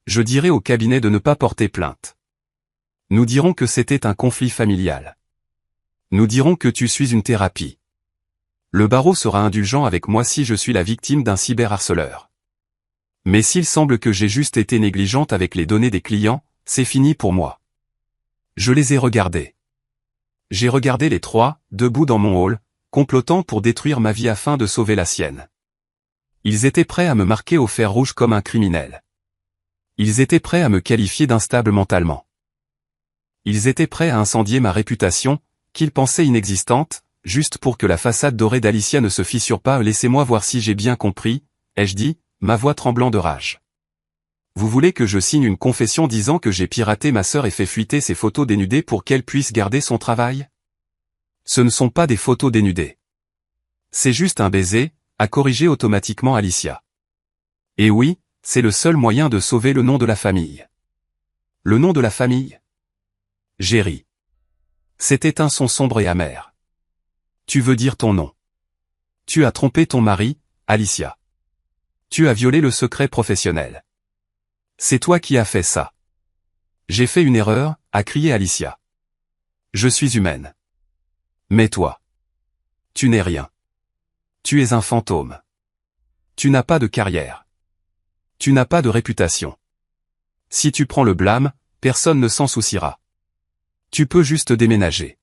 Je dirai au cabinet de ne pas porter plainte. Nous dirons que c'était un conflit familial. Nous dirons que tu suis une thérapie. Le barreau sera indulgent avec moi si je suis la victime d'un cyberharceleur. Mais s'il semble que j'ai juste été négligente avec les données des clients, c'est fini pour moi. Je les ai regardés. J'ai regardé les trois, debout dans mon hall, complotant pour détruire ma vie afin de sauver la sienne. Ils étaient prêts à me marquer au fer rouge comme un criminel. Ils étaient prêts à me qualifier d'instable mentalement. Ils étaient prêts à incendier ma réputation, qu'ils pensaient inexistante, juste pour que la façade dorée d'Alicia ne se fissure pas. Laissez-moi voir si j'ai bien compris, ai-je dit, ma voix tremblant de rage. Vous voulez que je signe une confession disant que j'ai piraté ma sœur et fait fuiter ses photos dénudées pour qu'elle puisse garder son travail? Ce ne sont pas des photos dénudées. C'est juste un baiser, a corrigé automatiquement Alicia. Et oui, c'est le seul moyen de sauver le nom de la famille. Le nom de la famille? J'ai ri. C'était un son sombre et amer. Tu veux dire ton nom. Tu as trompé ton mari, Alicia. Tu as violé le secret professionnel. C'est toi qui as fait ça. J'ai fait une erreur, a crié Alicia. Je suis humaine. Mais toi. Tu n'es rien. Tu es un fantôme. Tu n'as pas de carrière. Tu n'as pas de réputation. Si tu prends le blâme, personne ne s'en souciera. Tu peux juste déménager.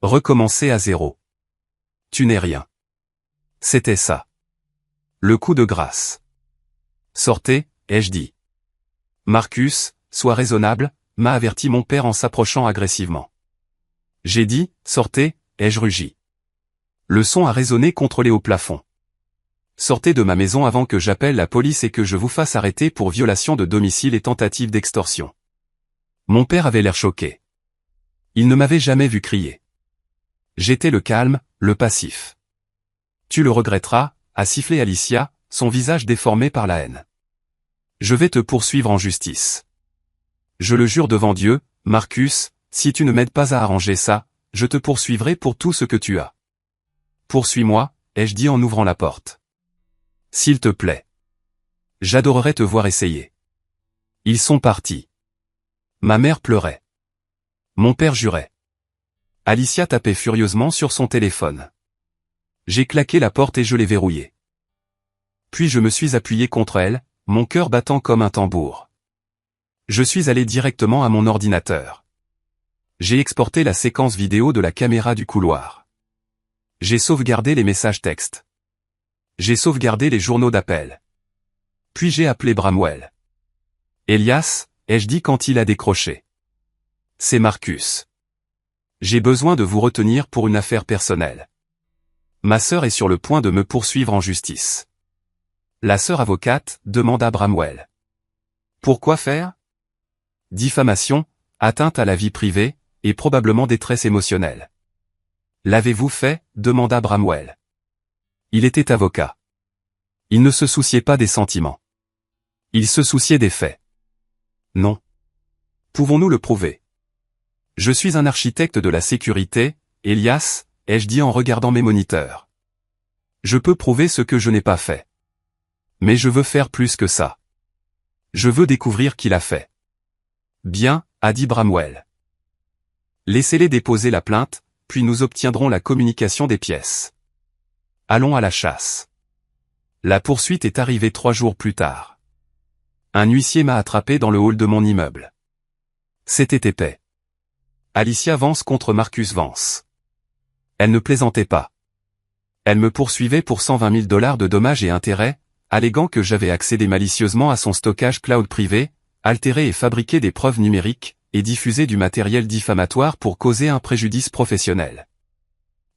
Recommencer à zéro. Tu n'es rien. C'était ça. Le coup de grâce. Sortez, ai-je dit. Marcus, sois raisonnable, m'a averti mon père en s'approchant agressivement. J'ai dit, sortez, ai-je rugi. Le son a résonné contrôlé au plafond. Sortez de ma maison avant que j'appelle la police et que je vous fasse arrêter pour violation de domicile et tentative d'extorsion. Mon père avait l'air choqué. Il ne m'avait jamais vu crier. J'étais le calme, le passif. Tu le regretteras, a sifflé Alicia, son visage déformé par la haine. Je vais te poursuivre en justice. Je le jure devant Dieu, Marcus, si tu ne m'aides pas à arranger ça, je te poursuivrai pour tout ce que tu as. Poursuis-moi, ai-je dit en ouvrant la porte. S'il te plaît. J'adorerais te voir essayer. Ils sont partis. Ma mère pleurait. Mon père jurait. Alicia tapait furieusement sur son téléphone. J'ai claqué la porte et je l'ai verrouillée. Puis je me suis appuyé contre elle, mon cœur battant comme un tambour. Je suis allé directement à mon ordinateur. J'ai exporté la séquence vidéo de la caméra du couloir. J'ai sauvegardé les messages textes. J'ai sauvegardé les journaux d'appel. Puis j'ai appelé Bramwell. Elias, ai-je dit quand il a décroché. C'est Marcus. J'ai besoin de vous retenir pour une affaire personnelle. Ma sœur est sur le point de me poursuivre en justice. La sœur avocate, demanda Bramwell. Pourquoi faire? Diffamation, atteinte à la vie privée, et probablement détresse émotionnelle. L'avez-vous fait? Demanda Bramwell. Il était avocat. Il ne se souciait pas des sentiments. Il se souciait des faits. Non. Pouvons-nous le prouver? Je suis un architecte de la sécurité, Elias, ai-je dit en regardant mes moniteurs. Je peux prouver ce que je n'ai pas fait. Mais je veux faire plus que ça. Je veux découvrir qui l'a fait. Bien, a dit Bramwell. Laissez-les déposer la plainte, puis nous obtiendrons la communication des pièces. Allons à la chasse. La poursuite est arrivée 3 jours plus tard. Un huissier m'a attrapé dans le hall de mon immeuble. C'était épais. Alicia Vance contre Marcus Vance. Elle ne plaisantait pas. Elle me poursuivait pour 120 000 $ de dommages et intérêts, alléguant que j'avais accédé malicieusement à son stockage cloud privé, altéré et fabriqué des preuves numériques, et diffusé du matériel diffamatoire pour causer un préjudice professionnel.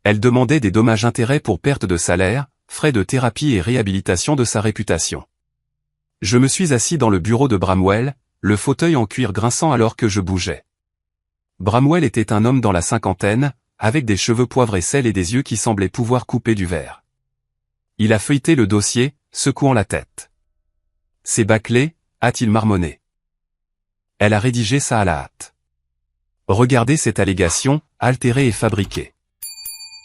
Elle demandait des dommages-intérêts pour perte de salaire, frais de thérapie et réhabilitation de sa réputation. Je me suis assis dans le bureau de Bramwell, le fauteuil en cuir grinçant alors que je bougeais. Bramwell était un homme dans la cinquantaine, avec des cheveux poivre et sel et des yeux qui semblaient pouvoir couper du verre. Il a feuilleté le dossier, secouant la tête. C'est bâclé, a-t-il marmonné. Elle a rédigé ça à la hâte. Regardez cette allégation, altérée et fabriquée.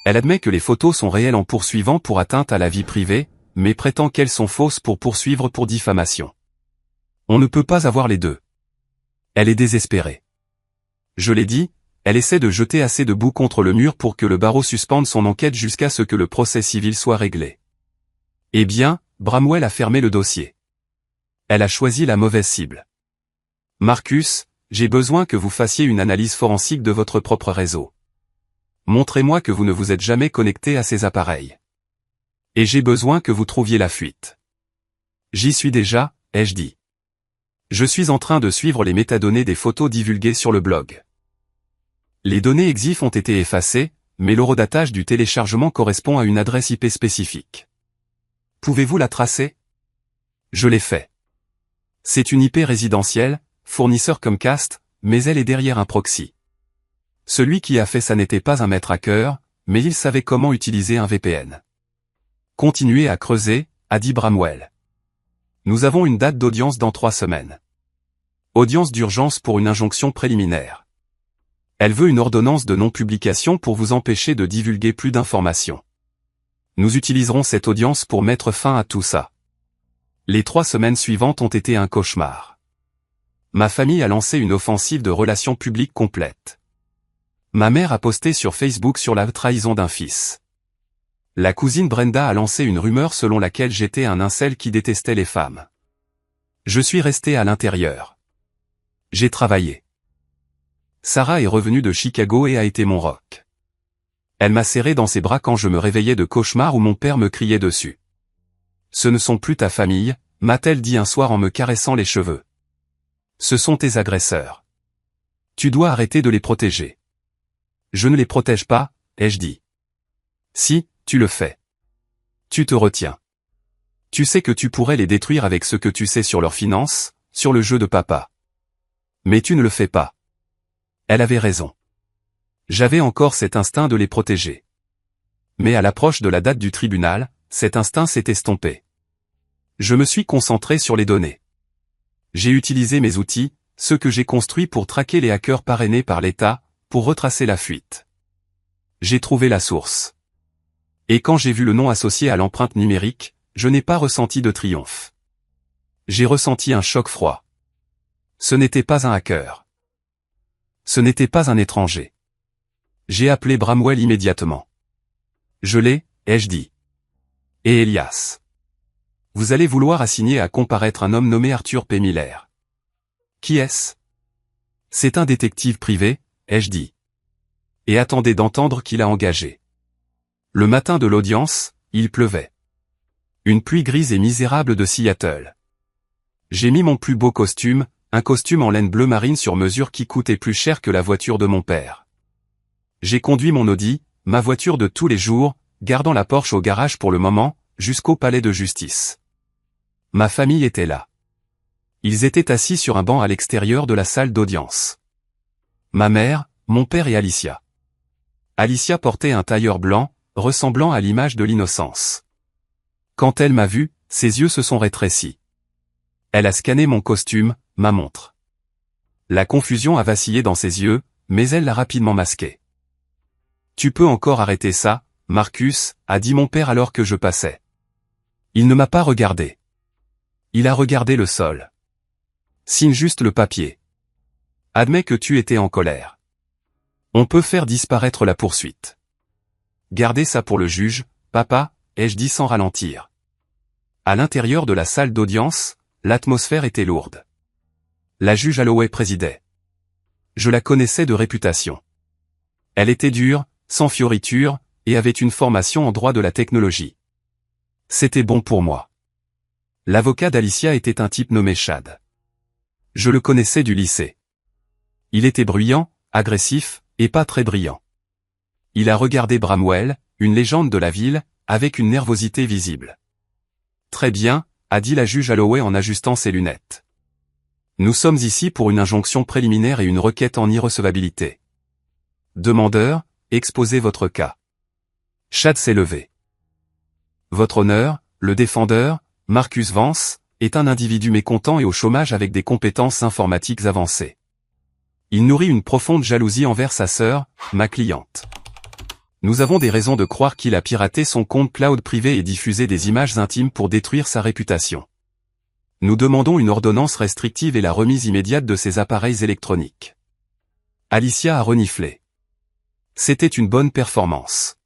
Elle admet que les photos sont réelles en poursuivant pour atteinte à la vie privée, mais prétend qu'elles sont fausses pour poursuivre pour diffamation. On ne peut pas avoir les deux. Elle est désespérée. Je l'ai dit, elle essaie de jeter assez de boue contre le mur pour que le barreau suspende son enquête jusqu'à ce que le procès civil soit réglé. Eh bien, Bramwell a fermé le dossier. Elle a choisi la mauvaise cible. Marcus, j'ai besoin que vous fassiez une analyse forensique de votre propre réseau. Montrez-moi que vous ne vous êtes jamais connecté à ces appareils. Et j'ai besoin que vous trouviez la fuite. J'y suis déjà, ai-je dit. Je suis en train de suivre les métadonnées des photos divulguées sur le blog. Les données EXIF ont été effacées, mais l'horodatage du téléchargement correspond à une adresse IP spécifique. Pouvez-vous la tracer? Je l'ai fait. C'est une IP résidentielle, fournisseur Comcast, mais elle est derrière un proxy. Celui qui a fait ça n'était pas un maître hacker, mais il savait comment utiliser un VPN. Continuez à creuser, a dit Bramwell. Nous avons une date d'audience dans 3 semaines. Audience d'urgence pour une injonction préliminaire. Elle veut une ordonnance de non-publication pour vous empêcher de divulguer plus d'informations. Nous utiliserons cette audience pour mettre fin à tout ça. Les 3 semaines suivantes ont été un cauchemar. Ma famille a lancé une offensive de relations publiques complète. Ma mère a posté sur Facebook sur la trahison d'un fils. La cousine Brenda a lancé une rumeur selon laquelle j'étais un incel qui détestait les femmes. Je suis resté à l'intérieur. J'ai travaillé. Sarah est revenue de Chicago et a été mon rock. Elle m'a serré dans ses bras quand je me réveillais de cauchemars où mon père me criait dessus. Ce ne sont plus ta famille, m'a-t-elle dit un soir en me caressant les cheveux. Ce sont tes agresseurs. Tu dois arrêter de les protéger. Je ne les protège pas, ai-je dit. Si, tu le fais. Tu te retiens. Tu sais que tu pourrais les détruire avec ce que tu sais sur leurs finances, sur le jeu de papa. Mais tu ne le fais pas. Elle avait raison. J'avais encore cet instinct de les protéger. Mais à l'approche de la date du tribunal, cet instinct s'est estompé. Je me suis concentré sur les données. J'ai utilisé mes outils, ceux que j'ai construits pour traquer les hackers parrainés par l'État, pour retracer la fuite. J'ai trouvé la source. Et quand j'ai vu le nom associé à l'empreinte numérique, je n'ai pas ressenti de triomphe. J'ai ressenti un choc froid. Ce n'était pas un hacker. Ce n'était pas un étranger. J'ai appelé Bramwell immédiatement. Je l'ai, ai-je dit. Et Elias. Vous allez vouloir assigner à comparaître un homme nommé Arthur P. Miller. Qui est-ce? C'est un détective privé, ai-je dit. Et attendez d'entendre qui l'a engagé. Le matin de l'audience, il pleuvait. Une pluie grise et misérable de Seattle. J'ai mis mon plus beau costume, un costume en laine bleu marine sur mesure qui coûtait plus cher que la voiture de mon père. J'ai conduit mon Audi, ma voiture de tous les jours, gardant la Porsche au garage pour le moment, jusqu'au palais de justice. Ma famille était là. Ils étaient assis sur un banc à l'extérieur de la salle d'audience. Ma mère, mon père et Alicia. Alicia portait un tailleur blanc, ressemblant à l'image de l'innocence. Quand elle m'a vu, ses yeux se sont rétrécis. Elle a scanné mon costume, ma montre. La confusion a vacillé dans ses yeux, mais elle l'a rapidement masqué. Tu peux encore arrêter ça, Marcus, a dit mon père alors que je passais. Il ne m'a pas regardé. Il a regardé le sol. Signe juste le papier. Admets que tu étais en colère. On peut faire disparaître la poursuite. Gardez ça pour le juge, papa, ai-je dit sans ralentir. À l'intérieur de la salle d'audience, l'atmosphère était lourde. La juge Holloway présidait. Je la connaissais de réputation. Elle était dure, sans fioriture, et avait une formation en droit de la technologie. C'était bon pour moi. L'avocat d'Alicia était un type nommé Chad. Je le connaissais du lycée. Il était bruyant, agressif, et pas très brillant. Il a regardé Bramwell, une légende de la ville, avec une nervosité visible. Très bien, a dit la juge Holloway en ajustant ses lunettes. Nous sommes ici pour une injonction préliminaire et une requête en irrecevabilité. Demandeur, exposez votre cas. Chad s'est levé. Votre honneur, le défendeur, Marcus Vance, est un individu mécontent et au chômage avec des compétences informatiques avancées. Il nourrit une profonde jalousie envers sa sœur, ma cliente. Nous avons des raisons de croire qu'il a piraté son compte cloud privé et diffusé des images intimes pour détruire sa réputation. Nous demandons une ordonnance restrictive et la remise immédiate de ses appareils électroniques. Alicia a reniflé. C'était une bonne performance.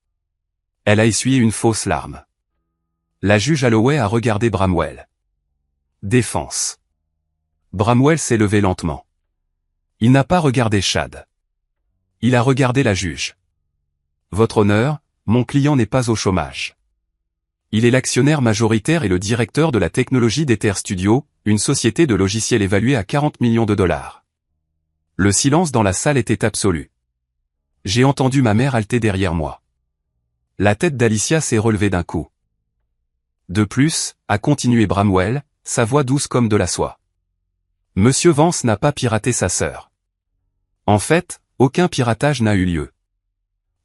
Elle a essuyé une fausse larme. La juge Holloway a regardé Bramwell. Défense. Bramwell s'est levé lentement. Il n'a pas regardé Chad. Il a regardé la juge. Votre honneur, mon client n'est pas au chômage. Il est l'actionnaire majoritaire et le directeur de la technologie d'Ether Studio, une société de logiciels évaluée à 40 millions de dollars. Le silence dans la salle était absolu. J'ai entendu ma mère halter derrière moi. La tête d'Alicia s'est relevée d'un coup. De plus, a continué Bramwell, sa voix douce comme de la soie. Monsieur Vance n'a pas piraté sa sœur. En fait, aucun piratage n'a eu lieu.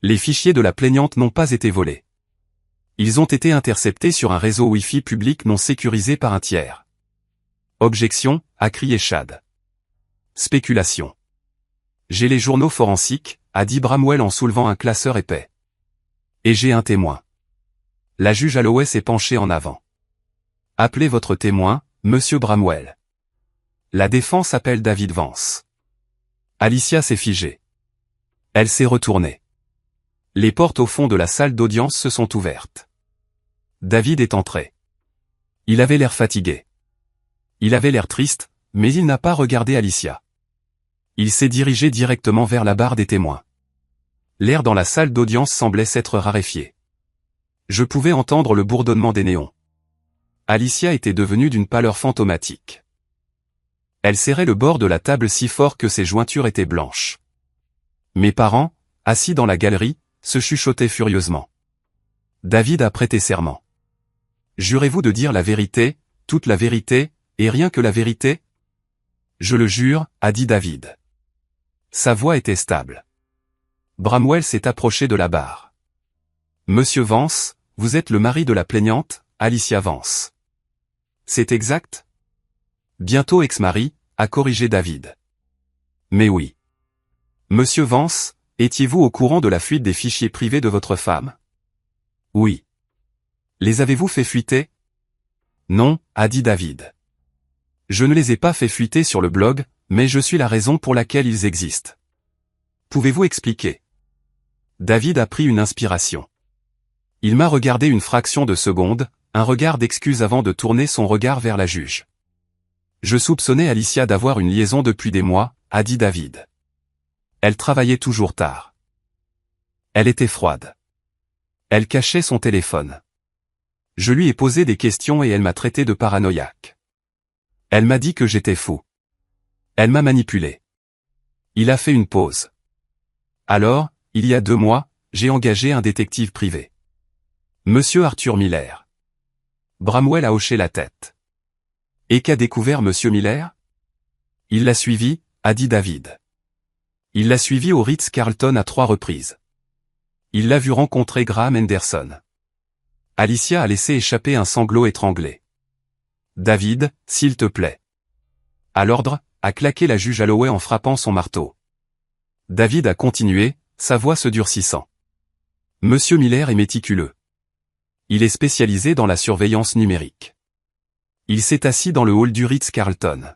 Les fichiers de la plaignante n'ont pas été volés. Ils ont été interceptés sur un réseau Wi-Fi public non sécurisé par un tiers. Objection, a crié Chad. Spéculation. J'ai les journaux forensiques, a dit Bramwell en soulevant un classeur épais. Et j'ai un témoin. La juge Holloway s'est penchée en avant. Appelez votre témoin, monsieur Bramwell. La défense appelle David Vance. Alicia s'est figée. Elle s'est retournée. Les portes au fond de la salle d'audience se sont ouvertes. David est entré. Il avait l'air fatigué. Il avait l'air triste, mais il n'a pas regardé Alicia. Il s'est dirigé directement vers la barre des témoins. L'air dans la salle d'audience semblait s'être raréfié. Je pouvais entendre le bourdonnement des néons. Alicia était devenue d'une pâleur fantomatique. Elle serrait le bord de la table si fort que ses jointures étaient blanches. Mes parents, assis dans la galerie, se chuchotaient furieusement. David a prêté serment. Jurez-vous de dire la vérité, toute la vérité, et rien que la vérité? Je le jure, a dit David. Sa voix était stable. Bramwell s'est approché de la barre. Monsieur Vance, vous êtes le mari de la plaignante, Alicia Vance. C'est exact? Bientôt ex-mari, a corrigé David. Mais oui. Monsieur Vance, étiez-vous au courant de la fuite des fichiers privés de votre femme? Oui. Les avez-vous fait fuiter? Non, a dit David. Je ne les ai pas fait fuiter sur le blog, mais je suis la raison pour laquelle ils existent. Pouvez-vous expliquer? David a pris une inspiration. Il m'a regardé une fraction de seconde, un regard d'excuse avant de tourner son regard vers la juge. Je soupçonnais Alicia d'avoir une liaison depuis des mois, a dit David. Elle travaillait toujours tard. Elle était froide. Elle cachait son téléphone. Je lui ai posé des questions et elle m'a traité de paranoïaque. Elle m'a dit que j'étais fou. Elle m'a manipulé. Il a fait une pause. Alors, il y a 2 mois, j'ai engagé un détective privé. Monsieur Arthur Miller. Bramwell a hoché la tête. Et qu'a découvert Monsieur Miller? Il l'a suivi, a dit David. Il l'a suivi au Ritz-Carlton à 3 reprises. Il l'a vu rencontrer Graham Henderson. Alicia a laissé échapper un sanglot étranglé. David, s'il te plaît. À l'ordre, a claqué la juge Holloway en frappant son marteau. David a continué, sa voix se durcissant. Monsieur Miller est méticuleux. Il est spécialisé dans la surveillance numérique. Il s'est assis dans le hall du Ritz-Carlton.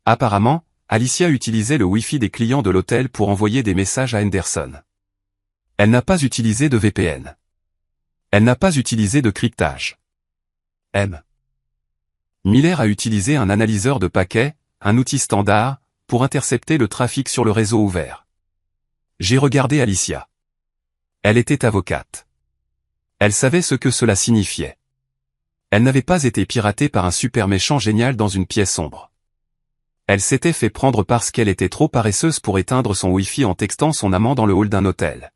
Apparemment, Alicia utilisait le Wi-Fi des clients de l'hôtel pour envoyer des messages à Henderson. Elle n'a pas utilisé de VPN. Elle n'a pas utilisé de cryptage. Miller a utilisé un analyseur de paquets, un outil standard, pour intercepter le trafic sur le réseau ouvert. J'ai regardé Alicia. Elle était avocate. Elle savait ce que cela signifiait. Elle n'avait pas été piratée par un super méchant génial dans une pièce sombre. Elle s'était fait prendre parce qu'elle était trop paresseuse pour éteindre son Wi-Fi en textant son amant dans le hall d'un hôtel.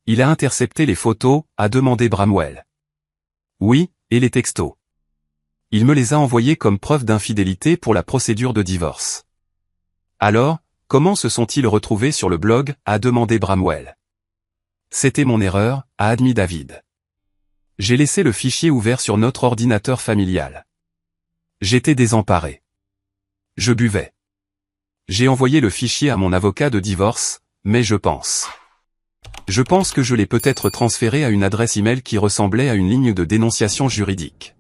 Il a intercepté les photos, a demandé Bramwell. Oui, et les textos. Il me les a envoyés comme preuve d'infidélité pour la procédure de divorce. Alors, comment se sont-ils retrouvés sur le blog, a demandé Bramwell. C'était mon erreur, a admis David. J'ai laissé le fichier ouvert sur notre ordinateur familial. J'étais désemparé. Je buvais. J'ai envoyé le fichier à mon avocat de divorce, mais je pense que je l'ai peut-être transféré à une adresse email qui ressemblait à une ligne de dénonciation juridique.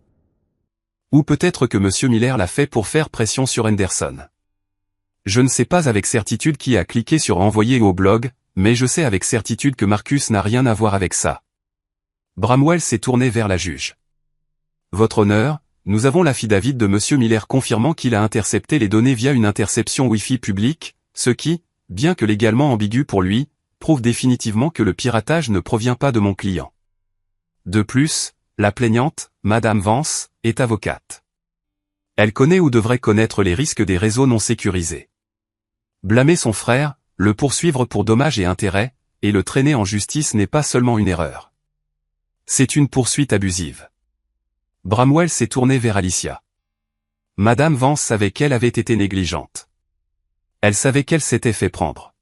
Ou peut-être que M. Miller l'a fait pour faire pression sur Henderson. Je ne sais pas avec certitude qui a cliqué sur envoyer au blog, mais je sais avec certitude que Marcus n'a rien à voir avec ça. Bramwell s'est tourné vers la juge. Votre honneur, nous avons l'affidavit de M. Miller confirmant qu'il a intercepté les données via une interception Wi-Fi publique, ce qui, bien que légalement ambigu pour lui, prouve définitivement que le piratage ne provient pas de mon client. De plus, la plaignante, Madame Vance, est avocate. Elle connaît ou devrait connaître les risques des réseaux non sécurisés. Blâmer son frère, le poursuivre pour dommages et intérêts, et le traîner en justice n'est pas seulement une erreur. C'est une poursuite abusive. Bramwell s'est tourné vers Alicia. Madame Vance savait qu'elle avait été négligente. Elle savait qu'elle s'était fait prendre.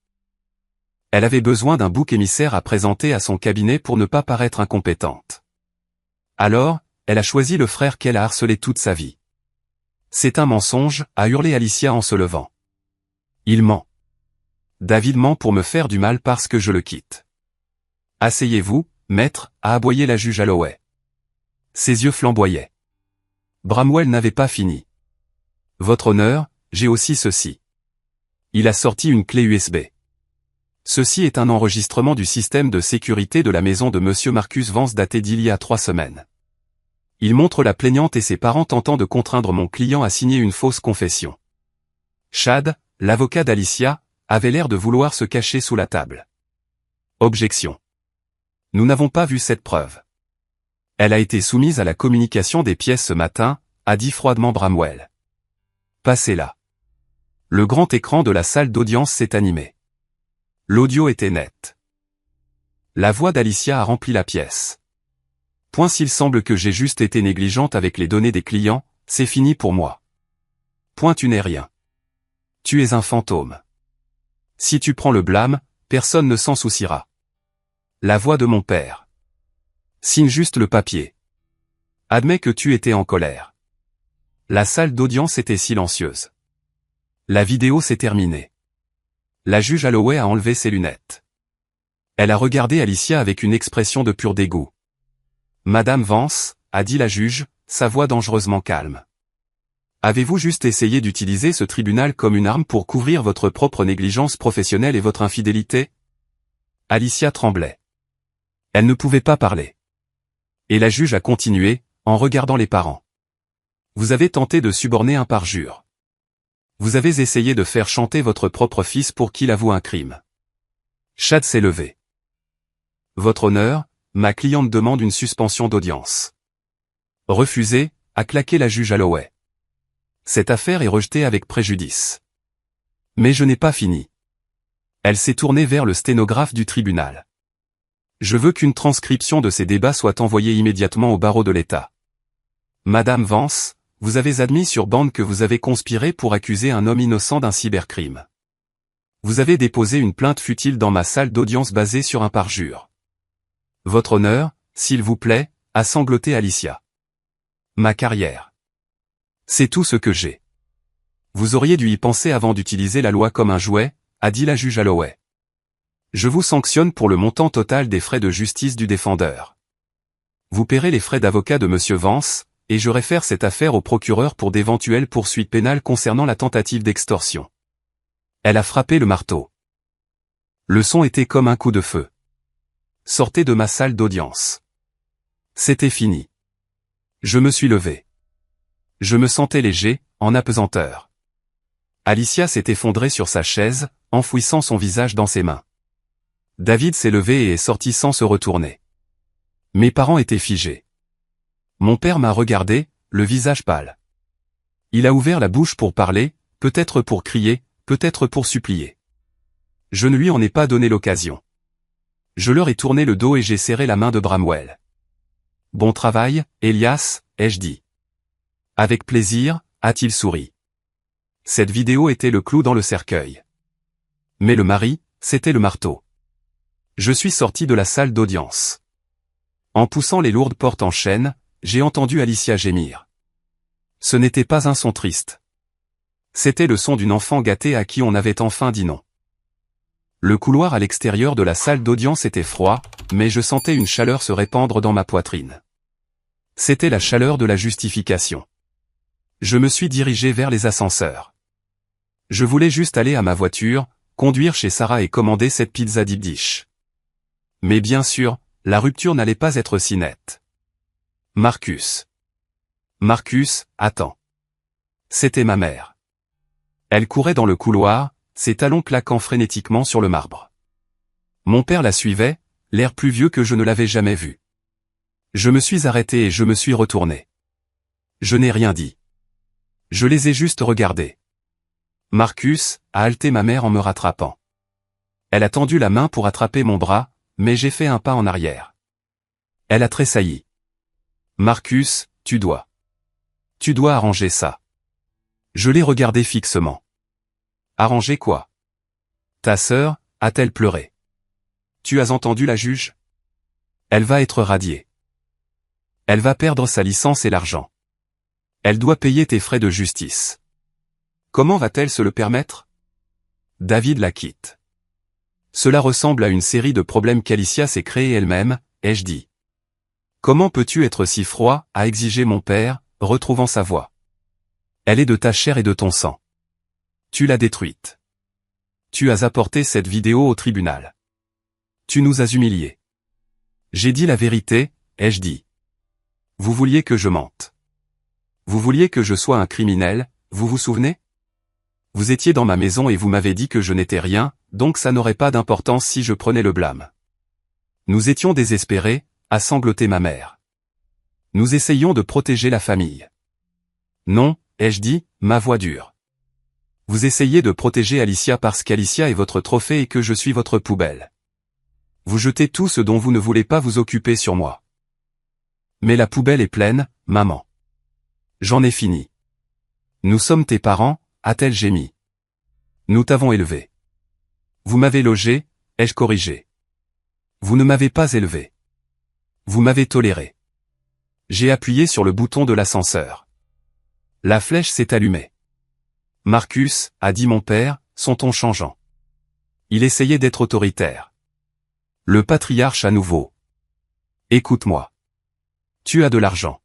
Elle avait besoin d'un bouc émissaire à présenter à son cabinet pour ne pas paraître incompétente. Alors, elle a choisi le frère qu'elle a harcelé toute sa vie. C'est un mensonge, a hurlé Alicia en se levant. Il ment. David ment pour me faire du mal parce que je le quitte. Asseyez-vous, maître, a aboyé la juge Holloway. Ses yeux flamboyaient. Bramwell n'avait pas fini. Votre honneur, j'ai aussi ceci. Il a sorti une clé USB. Ceci est un enregistrement du système de sécurité de la maison de Monsieur Marcus Vance daté d'il y a 3 semaines. Il montre la plaignante et ses parents tentant de contraindre mon client à signer une fausse confession. Chad, l'avocat d'Alicia, avait l'air de vouloir se cacher sous la table. Objection. Nous n'avons pas vu cette preuve. Elle a été soumise à la communication des pièces ce matin, a dit froidement Bramwell. Passez-la. Le grand écran de la salle d'audience s'est animé. L'audio était net. La voix d'Alicia a rempli la pièce. Point s'il semble que j'ai juste été négligente avec les données des clients, c'est fini pour moi. Point tu n'es rien. Tu es un fantôme. Si tu prends le blâme, personne ne s'en souciera. La voix de mon père. Signe juste le papier. Admets que tu étais en colère. La salle d'audience était silencieuse. La vidéo s'est terminée. La juge Holloway a enlevé ses lunettes. Elle a regardé Alicia avec une expression de pur dégoût. Madame Vance, a dit la juge, sa voix dangereusement calme. Avez-vous juste essayé d'utiliser ce tribunal comme une arme pour couvrir votre propre négligence professionnelle et votre infidélité? Alicia tremblait. Elle ne pouvait pas parler. Et la juge a continué, en regardant les parents. Vous avez tenté de suborner un parjure. Vous avez essayé de faire chanter votre propre fils pour qu'il avoue un crime. Chad s'est levé. Votre honneur, ma cliente demande une suspension d'audience. Refusé, a claqué la juge Holloway. Cette affaire est rejetée avec préjudice. Mais je n'ai pas fini. Elle s'est tournée vers le sténographe du tribunal. Je veux qu'une transcription de ces débats soit envoyée immédiatement au barreau de l'État. Madame Vance, vous avez admis sur bande que vous avez conspiré pour accuser un homme innocent d'un cybercrime. Vous avez déposé une plainte futile dans ma salle d'audience basée sur un parjure. Votre honneur, s'il vous plaît, a sangloté Alicia. Ma carrière. C'est tout ce que j'ai. Vous auriez dû y penser avant d'utiliser la loi comme un jouet, a dit la juge Holloway. Je vous sanctionne pour le montant total des frais de justice du défendeur. Vous paierez les frais d'avocat de Monsieur Vance, et je réfère cette affaire au procureur pour d'éventuelles poursuites pénales concernant la tentative d'extorsion. Elle a frappé le marteau. Le son était comme un coup de feu. Sortez de ma salle d'audience. C'était fini. Je me suis levé. Je me sentais léger, en apesanteur. Alicia s'est effondrée sur sa chaise, enfouissant son visage dans ses mains. David s'est levé et est sorti sans se retourner. Mes parents étaient figés. Mon père m'a regardé, le visage pâle. Il a ouvert la bouche pour parler, peut-être pour crier, peut-être pour supplier. Je ne lui en ai pas donné l'occasion. Je leur ai tourné le dos et j'ai serré la main de Bramwell. Bon travail, Elias, ai-je dit. Avec plaisir, a-t-il souri. Cette vidéo était le clou dans le cercueil. Mais le mari, c'était le marteau. Je suis sorti de la salle d'audience. En poussant les lourdes portes en chêne, j'ai entendu Alicia gémir. Ce n'était pas un son triste. C'était le son d'une enfant gâtée à qui on avait enfin dit non. Le couloir à l'extérieur de la salle d'audience était froid, mais je sentais une chaleur se répandre dans ma poitrine. C'était la chaleur de la justification. Je me suis dirigé vers les ascenseurs. Je voulais juste aller à ma voiture, conduire chez Sarah et commander cette pizza deep dish. Mais bien sûr, la rupture n'allait pas être si nette. Marcus. Marcus, attends. C'était ma mère. Elle courait dans le couloir, ses talons claquant frénétiquement sur le marbre. Mon père la suivait, l'air plus vieux que je ne l'avais jamais vu. Je me suis arrêté et je me suis retourné. Je n'ai rien dit. Je les ai juste regardés. Marcus, a halté ma mère en me rattrapant. Elle a tendu la main pour attraper mon bras, mais j'ai fait un pas en arrière. Elle a tressailli. Marcus, tu dois arranger ça. Je l'ai regardé fixement. Arranger quoi? Ta sœur, a-t-elle pleuré? Tu as entendu la juge? Elle va être radiée. Elle va perdre sa licence et l'argent. Elle doit payer tes frais de justice. Comment va-t-elle se le permettre? David la quitte. Cela ressemble à une série de problèmes qu'Alicia s'est créée elle-même, ai-je dit. Comment peux-tu être si froid, a exigé mon père, retrouvant sa voix. Elle est de ta chair et de ton sang. Tu l'as détruite. Tu as apporté cette vidéo au tribunal. Tu nous as humiliés. J'ai dit la vérité, ai-je dit. Vous vouliez que je mente. Vous vouliez que je sois un criminel, vous vous souvenez? Vous étiez dans ma maison et vous m'avez dit que je n'étais rien, donc ça n'aurait pas d'importance si je prenais le blâme. Nous étions désespérés, a sangloté ma mère. Nous essayions de protéger la famille. Non, ai-je dit, ma voix dure. Vous essayez de protéger Alicia parce qu'Alicia est votre trophée et que je suis votre poubelle. Vous jetez tout ce dont vous ne voulez pas vous occuper sur moi. Mais la poubelle est pleine, maman. J'en ai fini. Nous sommes tes parents, a-t-elle gémi. Nous t'avons élevé. Vous m'avez logé, ai-je corrigé. Vous ne m'avez pas élevé. Vous m'avez toléré. J'ai appuyé sur le bouton de l'ascenseur. La flèche s'est allumée. Marcus, a dit mon père, son ton changeant. Il essayait d'être autoritaire. Le patriarche à nouveau. Écoute-moi. Tu as de l'argent.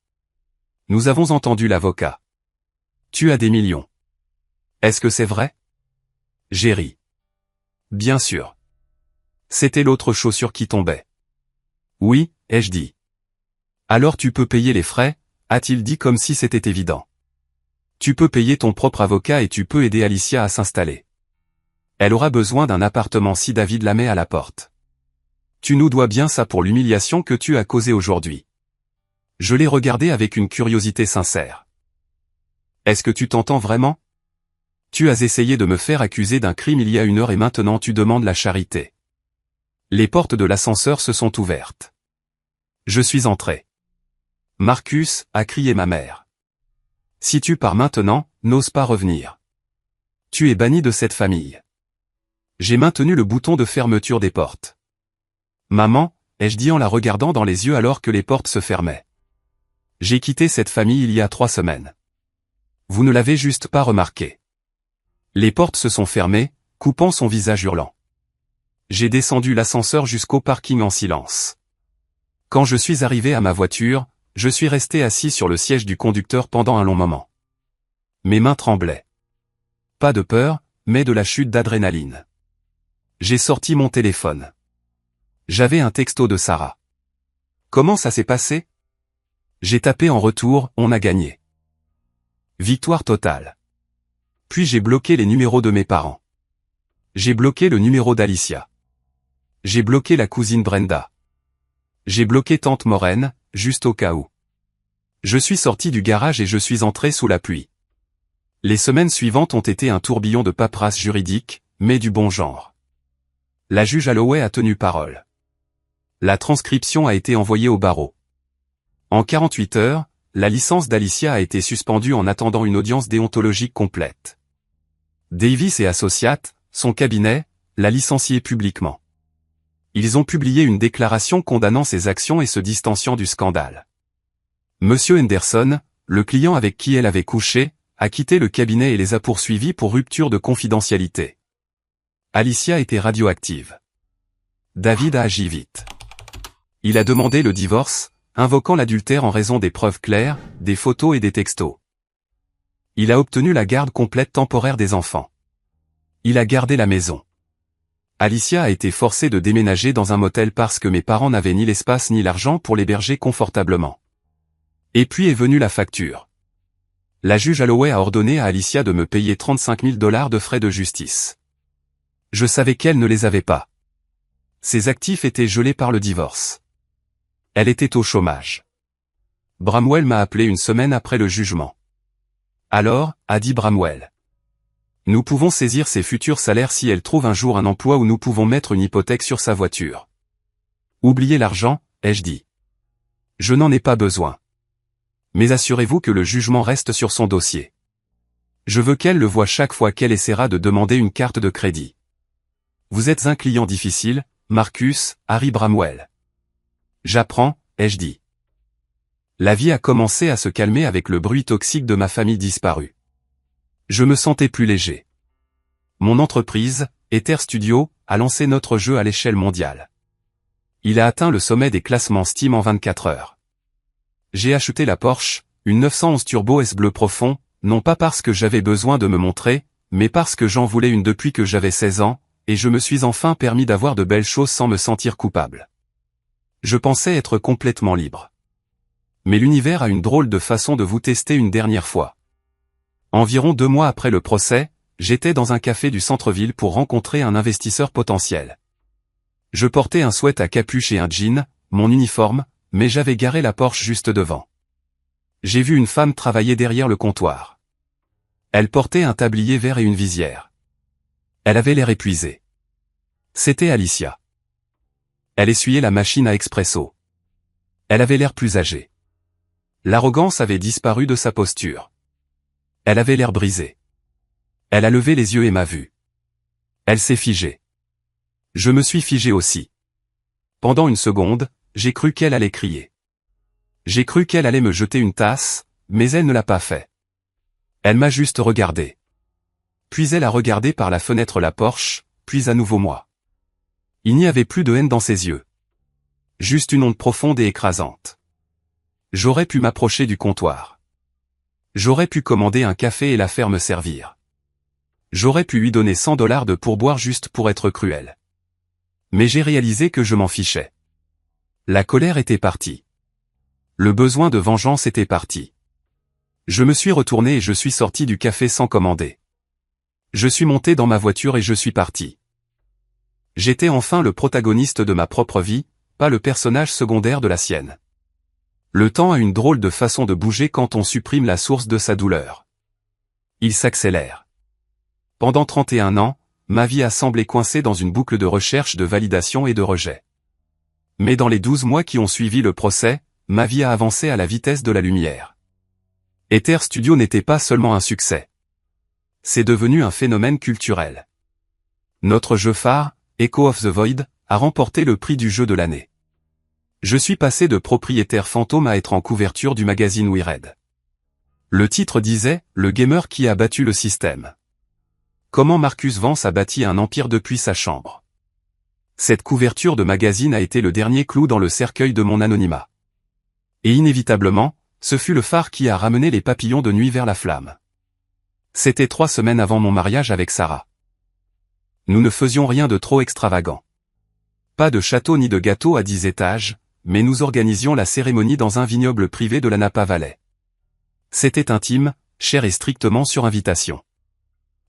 Nous avons entendu l'avocat. Tu as des millions. Est-ce que c'est vrai? J'ai ri. Bien sûr. C'était l'autre chaussure qui tombait. Oui, ai-je dit. Alors tu peux payer les frais, a-t-il dit comme si c'était évident. Tu peux payer ton propre avocat et tu peux aider Alicia à s'installer. Elle aura besoin d'un appartement si David la met à la porte. Tu nous dois bien ça pour l'humiliation que tu as causée aujourd'hui. Je l'ai regardé avec une curiosité sincère. Est-ce que tu t'entends vraiment? Tu as essayé de me faire accuser d'un crime il y a 1 heure et maintenant tu demandes la charité. Les portes de l'ascenseur se sont ouvertes. Je suis entré. Marcus, a crié ma mère. Si tu pars maintenant, n'ose pas revenir. Tu es banni de cette famille. J'ai maintenu le bouton de fermeture des portes. Maman, ai-je dit en la regardant dans les yeux alors que les portes se fermaient. J'ai quitté cette famille il y a 3 semaines. Vous ne l'avez juste pas remarqué. Les portes se sont fermées, coupant son visage hurlant. J'ai descendu l'ascenseur jusqu'au parking en silence. Quand je suis arrivé à ma voiture, je suis resté assis sur le siège du conducteur pendant un long moment. Mes mains tremblaient. Pas de peur, mais de la chute d'adrénaline. J'ai sorti mon téléphone. J'avais un texto de Sarah. Comment ça s'est passé? J'ai tapé en retour, on a gagné. Victoire totale. Puis j'ai bloqué les numéros de mes parents. J'ai bloqué le numéro d'Alicia. J'ai bloqué la cousine Brenda. J'ai bloqué tante Maureen, juste au cas où. Je suis sorti du garage et je suis entré sous la pluie. Les semaines suivantes ont été un tourbillon de paperasse juridique, mais du bon genre. La juge Holloway a tenu parole. La transcription a été envoyée au barreau. En 48 heures, la licence d'Alicia a été suspendue en attendant une audience déontologique complète. Davis et Associates, son cabinet, l'a licenciée publiquement. Ils ont publié une déclaration condamnant ses actions et se distanciant du scandale. Monsieur Henderson, le client avec qui elle avait couché, a quitté le cabinet et les a poursuivis pour rupture de confidentialité. Alicia était radioactive. David a agi vite. Il a demandé le divorce, invoquant l'adultère en raison des preuves claires, des photos et des textos. Il a obtenu la garde complète temporaire des enfants. Il a gardé la maison. Alicia a été forcée de déménager dans un motel parce que mes parents n'avaient ni l'espace ni l'argent pour l'héberger confortablement. Et puis est venue la facture. La juge Holloway a ordonné à Alicia de me payer 35 000 $ de frais de justice. Je savais qu'elle ne les avait pas. Ses actifs étaient gelés par le divorce. Elle était au chômage. Bramwell m'a appelé une semaine après le jugement. Alors, a dit Bramwell, nous pouvons saisir ses futurs salaires si elle trouve un jour un emploi ou nous pouvons mettre une hypothèque sur sa voiture. Oubliez l'argent, ai-je dit. Je n'en ai pas besoin. Mais assurez-vous que le jugement reste sur son dossier. Je veux qu'elle le voie chaque fois qu'elle essaiera de demander une carte de crédit. Vous êtes un client difficile, Marcus, Harry Bramwell. J'apprends, ai-je dit. La vie a commencé à se calmer avec le bruit toxique de ma famille disparue. Je me sentais plus léger. Mon entreprise, Ether Studio, a lancé notre jeu à l'échelle mondiale. Il a atteint le sommet des classements Steam en 24 heures. J'ai acheté la Porsche, une 911 Turbo S bleu profond, non pas parce que j'avais besoin de me montrer, mais parce que j'en voulais une depuis que j'avais 16 ans, et je me suis enfin permis d'avoir de belles choses sans me sentir coupable. Je pensais être complètement libre. Mais l'univers a une drôle de façon de vous tester une dernière fois. Environ 2 mois après le procès, j'étais dans un café du centre-ville pour rencontrer un investisseur potentiel. Je portais un sweat à capuche et un jean, mon uniforme, mais j'avais garé la Porsche juste devant. J'ai vu une femme travailler derrière le comptoir. Elle portait un tablier vert et une visière. Elle avait l'air épuisée. C'était Alicia. Elle essuyait la machine à expresso. Elle avait l'air plus âgée. L'arrogance avait disparu de sa posture. Elle avait l'air brisée. Elle a levé les yeux et m'a vu. Elle s'est figée. Je me suis figé aussi. Pendant une seconde, j'ai cru qu'elle allait crier. J'ai cru qu'elle allait me jeter une tasse, mais elle ne l'a pas fait. Elle m'a juste regardé. Puis elle a regardé par la fenêtre la Porsche, puis à nouveau moi. Il n'y avait plus de haine dans ses yeux. Juste une honte profonde et écrasante. J'aurais pu m'approcher du comptoir. J'aurais pu commander un café et la faire me servir. J'aurais pu lui donner 100 $ de pourboire juste pour être cruel. Mais j'ai réalisé que je m'en fichais. La colère était partie. Le besoin de vengeance était parti. Je me suis retourné et je suis sorti du café sans commander. Je suis monté dans ma voiture et je suis parti. J'étais enfin le protagoniste de ma propre vie, pas le personnage secondaire de la sienne. Le temps a une drôle de façon de bouger quand on supprime la source de sa douleur. Il s'accélère. Pendant 31 ans, ma vie a semblé coincée dans une boucle de recherche de validation et de rejet. Mais dans les 12 mois qui ont suivi le procès, ma vie a avancé à la vitesse de la lumière. Ether Studio n'était pas seulement un succès. C'est devenu un phénomène culturel. Notre jeu phare, Echo of the Void, a remporté le prix du jeu de l'année. Je suis passé de propriétaire fantôme à être en couverture du magazine We Read. Le titre disait « Le gamer qui a battu le système ». Comment Marcus Vance a bâti un empire depuis sa chambre. Cette couverture de magazine a été le dernier clou dans le cercueil de mon anonymat. Et inévitablement, ce fut le phare qui a ramené les papillons de nuit vers la flamme. C'était 3 semaines avant mon mariage avec Sarah. Nous ne faisions rien de trop extravagant. Pas de château ni de gâteau à 10 étages, mais nous organisions la cérémonie dans un vignoble privé de la Napa Valley. C'était intime, cher et strictement sur invitation.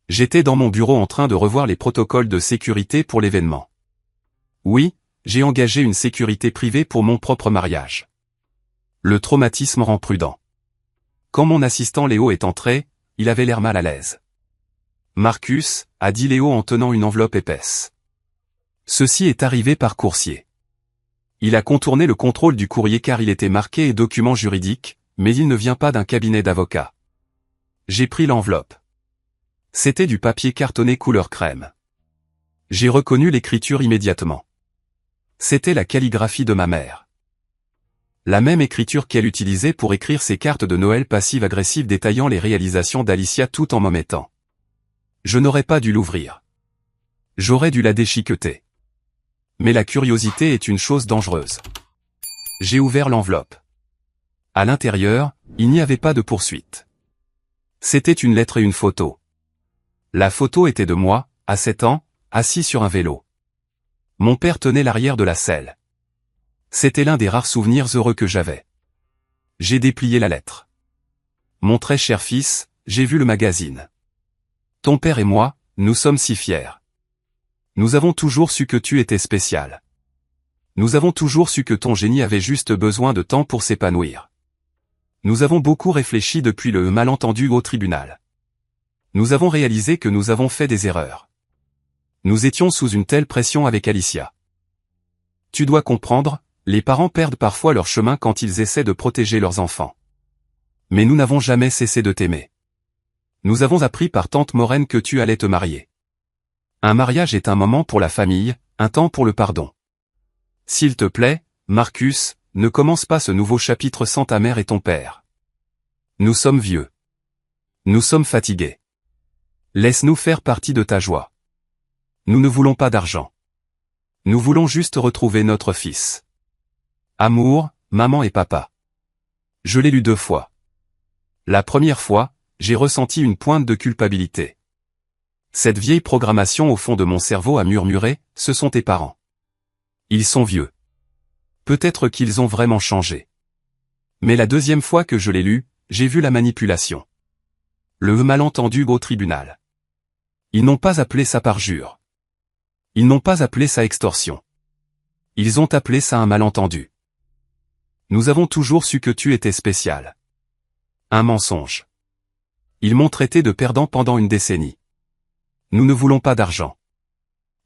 J'étais dans mon bureau en train de revoir les protocoles de sécurité pour l'événement. Oui, j'ai engagé une sécurité privée pour mon propre mariage. Le traumatisme rend prudent. Quand mon assistant Léo est entré, il avait l'air mal à l'aise. « Marcus », a dit Léo en tenant une enveloppe épaisse. Ceci est arrivé par coursier. Il a contourné le contrôle du courrier car il était marqué et document juridique, mais il ne vient pas d'un cabinet d'avocat. J'ai pris l'enveloppe. C'était du papier cartonné couleur crème. J'ai reconnu l'écriture immédiatement. C'était la calligraphie de ma mère. La même écriture qu'elle utilisait pour écrire ses cartes de Noël passive-agressive détaillant les réalisations d'Alicia tout en m'omettant. Je n'aurais pas dû l'ouvrir. J'aurais dû la déchiqueter. Mais la curiosité est une chose dangereuse. J'ai ouvert l'enveloppe. À l'intérieur, il n'y avait pas de poursuite. C'était une lettre et une photo. La photo était de moi, à 7 ans, assis sur un vélo. Mon père tenait l'arrière de la selle. C'était l'un des rares souvenirs heureux que j'avais. J'ai déplié la lettre. Mon très cher fils, j'ai vu le magazine. Ton père et moi, nous sommes si fiers. Nous avons toujours su que tu étais spécial. Nous avons toujours su que ton génie avait juste besoin de temps pour s'épanouir. Nous avons beaucoup réfléchi depuis le malentendu au tribunal. Nous avons réalisé que nous avons fait des erreurs. Nous étions sous une telle pression avec Alicia. Tu dois comprendre, les parents perdent parfois leur chemin quand ils essaient de protéger leurs enfants. Mais nous n'avons jamais cessé de t'aimer. Nous avons appris par tante Maureen que tu allais te marier. Un mariage est un moment pour la famille, un temps pour le pardon. S'il te plaît, Marcus, ne commence pas ce nouveau chapitre sans ta mère et ton père. Nous sommes vieux. Nous sommes fatigués. Laisse-nous faire partie de ta joie. Nous ne voulons pas d'argent. Nous voulons juste retrouver notre fils. Amour, maman et papa. Je l'ai lu 2 fois. La première fois, j'ai ressenti une pointe de culpabilité. Cette vieille programmation au fond de mon cerveau a murmuré, ce sont tes parents. Ils sont vieux. Peut-être qu'ils ont vraiment changé. Mais la deuxième fois que je l'ai lu, j'ai vu la manipulation. Le malentendu au tribunal. Ils n'ont pas appelé ça parjure. Ils n'ont pas appelé ça extorsion. Ils ont appelé ça un malentendu. Nous avons toujours su que tu étais spécial. Un mensonge. Ils m'ont traité de perdant pendant une décennie. Nous ne voulons pas d'argent.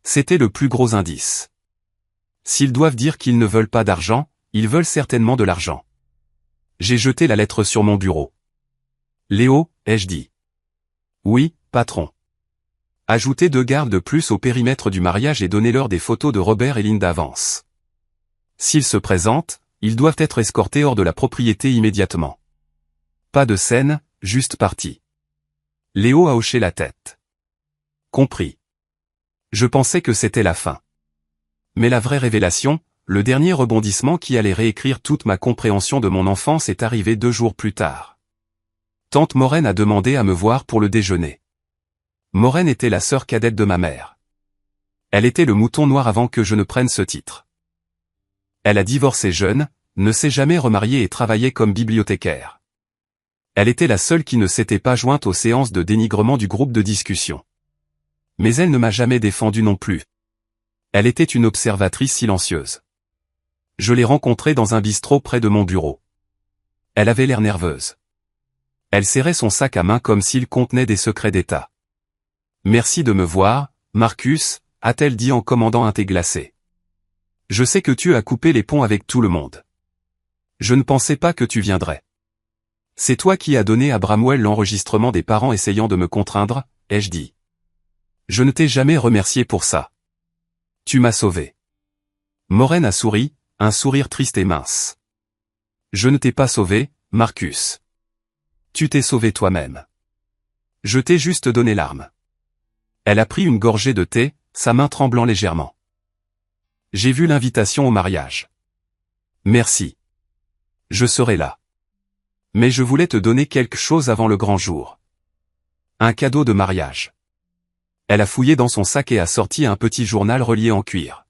C'était le plus gros indice. S'ils doivent dire qu'ils ne veulent pas d'argent, ils veulent certainement de l'argent. J'ai jeté la lettre sur mon bureau. Léo, ai-je dit. Oui, patron. Ajoutez 2 gardes de plus au périmètre du mariage et donnez-leur des photos de Robert et Linda Vance. S'ils se présentent, ils doivent être escortés hors de la propriété immédiatement. Pas de scène, juste partie. Léo a hoché la tête. Compris. Je pensais que c'était la fin. Mais la vraie révélation, le dernier rebondissement qui allait réécrire toute ma compréhension de mon enfance est arrivé 2 jours plus tard. Tante Maureen a demandé à me voir pour le déjeuner. Maureen était la sœur cadette de ma mère. Elle était le mouton noir avant que je ne prenne ce titre. Elle a divorcé jeune, ne s'est jamais remariée et travaillait comme bibliothécaire. Elle était la seule qui ne s'était pas jointe aux séances de dénigrement du groupe de discussion. Mais elle ne m'a jamais défendu non plus. Elle était une observatrice silencieuse. Je l'ai rencontrée dans un bistrot près de mon bureau. Elle avait l'air nerveuse. Elle serrait son sac à main comme s'il contenait des secrets d'État. « Merci de me voir, Marcus », a-t-elle dit en commandant un thé glacé. « Je sais que tu as coupé les ponts avec tout le monde. Je ne pensais pas que tu viendrais. C'est toi qui as donné à Bramwell l'enregistrement des parents essayant de me contraindre, ai-je dit. Je ne t'ai jamais remercié pour ça. Tu m'as sauvé. » Maureen a souri, un sourire triste et mince. « Je ne t'ai pas sauvé, Marcus. Tu t'es sauvé toi-même. Je t'ai juste donné l'arme. » Elle a pris une gorgée de thé, sa main tremblant légèrement. « J'ai vu l'invitation au mariage. Merci. Je serai là. Mais je voulais te donner quelque chose avant le grand jour. Un cadeau de mariage. » Elle a fouillé dans son sac et a sorti un petit journal relié en cuir.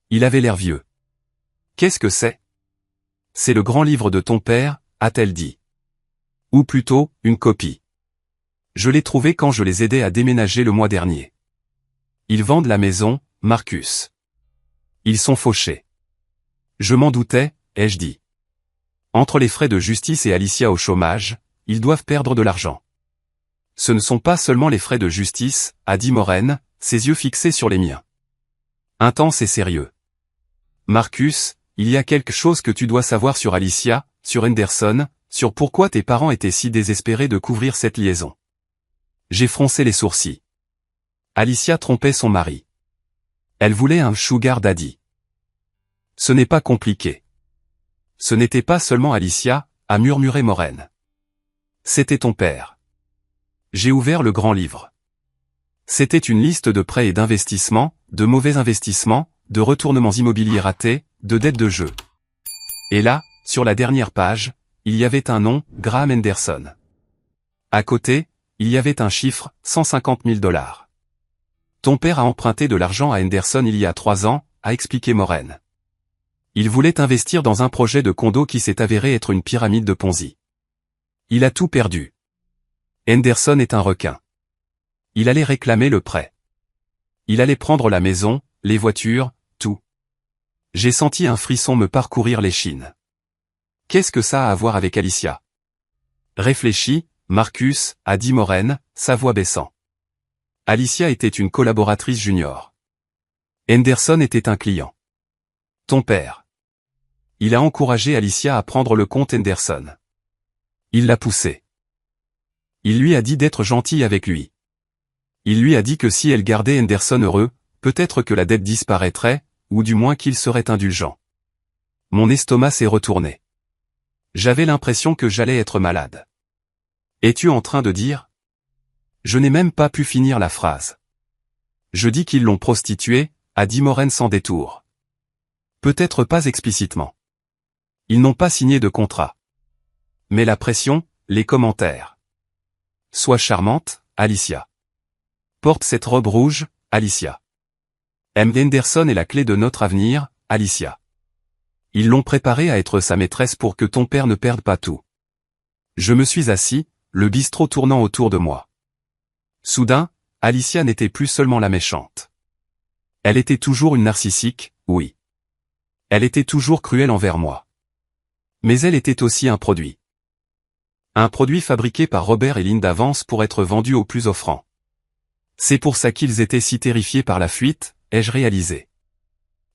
Il avait l'air vieux. « Qu'est-ce que c'est ? » ?»« C'est le grand livre de ton père, a-t-elle dit. Ou plutôt, une copie. Je l'ai trouvé quand je les aidais à déménager le mois dernier. Ils vendent la maison, Marcus. Ils sont fauchés. Je m'en doutais, ai-je dit. Entre les frais de justice et Alicia au chômage, ils doivent perdre de l'argent. Ce ne sont pas seulement les frais de justice, a dit Maureen, ses yeux fixés sur les miens. Intense et sérieux. Marcus, il y a quelque chose que tu dois savoir sur Alicia, sur Henderson, sur pourquoi tes parents étaient si désespérés de couvrir cette liaison. J'ai froncé les sourcils. Alicia trompait son mari. Elle voulait un sugar daddy. Ce n'est pas compliqué. Ce n'était pas seulement Alicia, a murmuré Maureen. C'était ton père. J'ai ouvert le grand livre. C'était une liste de prêts et d'investissements, de mauvais investissements, de retournements immobiliers ratés, de dettes de jeu. Et là, sur la dernière page, il y avait un nom, Graham Henderson. À côté, il y avait un chiffre, 150 000 $. Ton père a emprunté de l'argent à Henderson il y a 3 ans, a expliqué Maureen. Il voulait investir dans un projet de condo qui s'est avéré être une pyramide de Ponzi. Il a tout perdu. Henderson est un requin. Il allait réclamer le prêt. Il allait prendre la maison, les voitures, tout. J'ai senti un frisson me parcourir l'échine. Qu'est-ce que ça a à voir avec Alicia? Réfléchis, Marcus, a dit Maureen, sa voix baissant. Alicia était une collaboratrice junior. Henderson était un client. Ton père. Il a encouragé Alicia à prendre le compte Henderson. Il l'a poussée. Il lui a dit d'être gentil avec lui. Il lui a dit que si elle gardait Henderson heureux, peut-être que la dette disparaîtrait, ou du moins qu'il serait indulgent. Mon estomac s'est retourné. J'avais l'impression que j'allais être malade. Es-tu en train de dire? Je n'ai même pas pu finir la phrase. Je dis qu'ils l'ont prostituée, a dit Maureen sans détour. Peut-être pas explicitement. Ils n'ont pas signé de contrat. Mais la pression, les commentaires. Sois charmante, Alicia. Porte cette robe rouge, Alicia. M. Henderson est la clé de notre avenir, Alicia. Ils l'ont préparée à être sa maîtresse pour que ton père ne perde pas tout. Je me suis assis, le bistrot tournant autour de moi. Soudain, Alicia n'était plus seulement la méchante. Elle était toujours une narcissique, oui. Elle était toujours cruelle envers moi. Mais elle était aussi un produit. Un produit fabriqué par Robert et Linda Vance pour être vendu au plus offrant. C'est pour ça qu'ils étaient si terrifiés par la fuite, ai-je réalisé.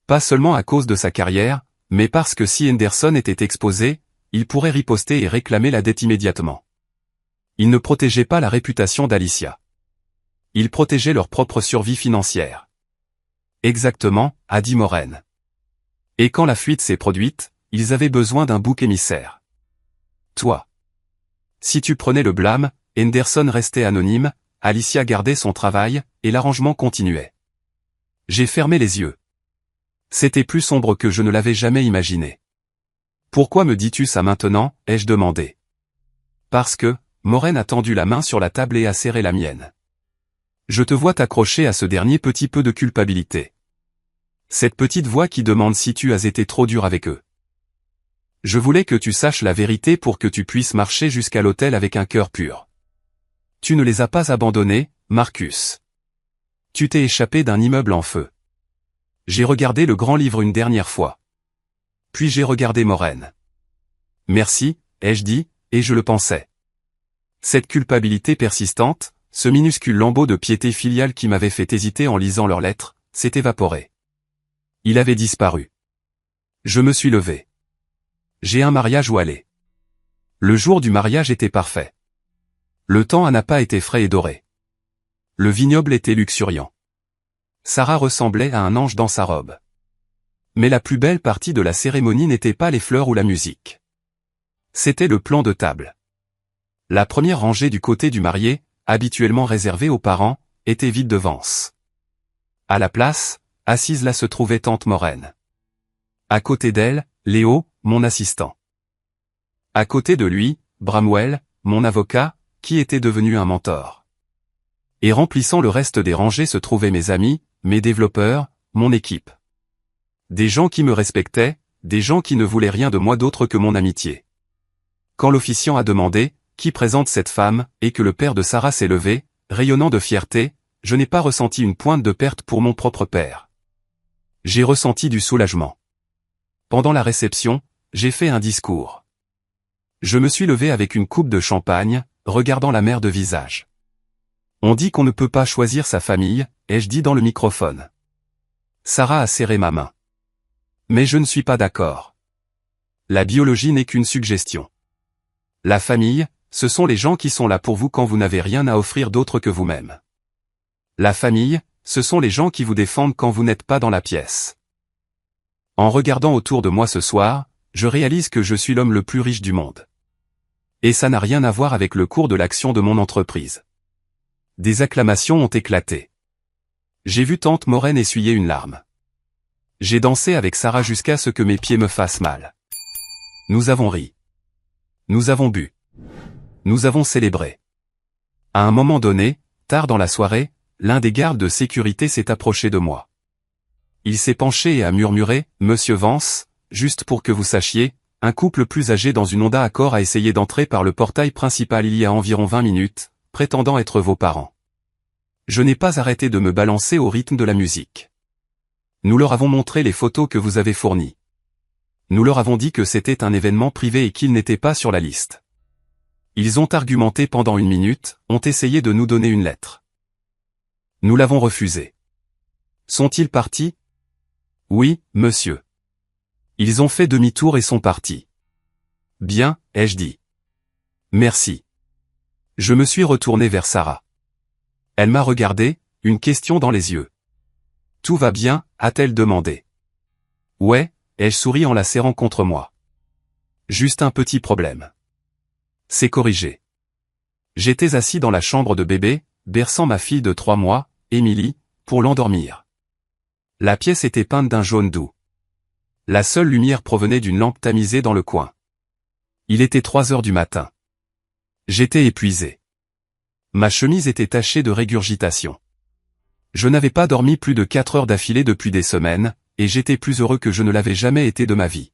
Pas seulement à cause de sa carrière, mais parce que si Henderson était exposé, il pourrait riposter et réclamer la dette immédiatement. Ils ne protégeaient pas la réputation d'Alicia. Ils protégeaient leur propre survie financière. Exactement, a dit Maureen. Et quand la fuite s'est produite, ils avaient besoin d'un bouc émissaire. Toi. Si tu prenais le blâme, Henderson restait anonyme, Alicia gardait son travail, et l'arrangement continuait. J'ai fermé les yeux. C'était plus sombre que je ne l'avais jamais imaginé. Pourquoi me dis-tu ça maintenant, ai-je demandé. Parce que, Maureen a tendu la main sur la table et a serré la mienne. Je te vois t'accrocher à ce dernier petit peu de culpabilité. Cette petite voix qui demande si tu as été trop dur avec eux. Je voulais que tu saches la vérité pour que tu puisses marcher jusqu'à l'autel avec un cœur pur. Tu ne les as pas abandonnés, Marcus. Tu t'es échappé d'un immeuble en feu. J'ai regardé le grand livre une dernière fois. Puis j'ai regardé Maureen. Merci, ai-je dit, et je le pensais. Cette culpabilité persistante, ce minuscule lambeau de piété filiale qui m'avait fait hésiter en lisant leurs lettres, s'est évaporé. Il avait disparu. Je me suis levé. J'ai un mariage où aller. Le jour du mariage était parfait. Le temps n'a pas été frais et doré. Le vignoble était luxuriant. Sarah ressemblait à un ange dans sa robe. Mais la plus belle partie de la cérémonie n'était pas les fleurs ou la musique. C'était le plan de table. La première rangée du côté du marié, habituellement réservée aux parents, était vide de Vance. À la place, assise là se trouvait tante Maureen. À côté d'elle, Léo, mon assistant. À côté de lui, Bramwell, mon avocat, qui était devenu un mentor. Et remplissant le reste des rangées se trouvaient mes amis, mes développeurs, mon équipe. Des gens qui me respectaient, des gens qui ne voulaient rien de moi d'autre que mon amitié. Quand l'officiant a demandé « Qui présente cette femme ?» et que le père de Sarah s'est levé, rayonnant de fierté, je n'ai pas ressenti une pointe de perte pour mon propre père. J'ai ressenti du soulagement. Pendant la réception, j'ai fait un discours. Je me suis levé avec une coupe de champagne, regardant la mère de visage. On dit qu'on ne peut pas choisir sa famille, ai-je dit dans le microphone. Sarah a serré ma main. Mais je ne suis pas d'accord. La biologie n'est qu'une suggestion. La famille, ce sont les gens qui sont là pour vous quand vous n'avez rien à offrir d'autre que vous-même. La famille, ce sont les gens qui vous défendent quand vous n'êtes pas dans la pièce. En regardant autour de moi ce soir, je réalise que je suis l'homme le plus riche du monde. Et ça n'a rien à voir avec le cours de l'action de mon entreprise. Des acclamations ont éclaté. J'ai vu tante Maureen essuyer une larme. J'ai dansé avec Sarah jusqu'à ce que mes pieds me fassent mal. Nous avons ri. Nous avons bu. Nous avons célébré. À un moment donné, tard dans la soirée, l'un des gardes de sécurité s'est approché de moi. Il s'est penché et a murmuré, « Monsieur Vance, juste pour que vous sachiez, un couple plus âgé dans une Honda Accord a essayé d'entrer par le portail principal il y a environ 20 minutes, prétendant être vos parents. Je n'ai pas arrêté de me balancer au rythme de la musique. Nous leur avons montré les photos que vous avez fournies. Nous leur avons dit que c'était un événement privé et qu'ils n'étaient pas sur la liste. Ils ont argumenté pendant 1 minute, ont essayé de nous donner une lettre. Nous l'avons refusé. Sont-ils partis? Oui, monsieur. Ils ont fait demi-tour et sont partis. Bien, ai-je dit. Merci. Je me suis retourné vers Sarah. Elle m'a regardé, une question dans les yeux. Tout va bien, a-t-elle demandé. Ouais, ai-je souri en la serrant contre moi. Juste un petit problème. C'est corrigé. J'étais assis dans la chambre de bébé, berçant ma fille de 3 mois, Émilie, pour l'endormir. La pièce était peinte d'un jaune doux. La seule lumière provenait d'une lampe tamisée dans le coin. Il était 3 heures du matin. J'étais épuisé. Ma chemise était tachée de régurgitation. Je n'avais pas dormi plus de 4 heures d'affilée depuis des semaines, et j'étais plus heureux que je ne l'avais jamais été de ma vie.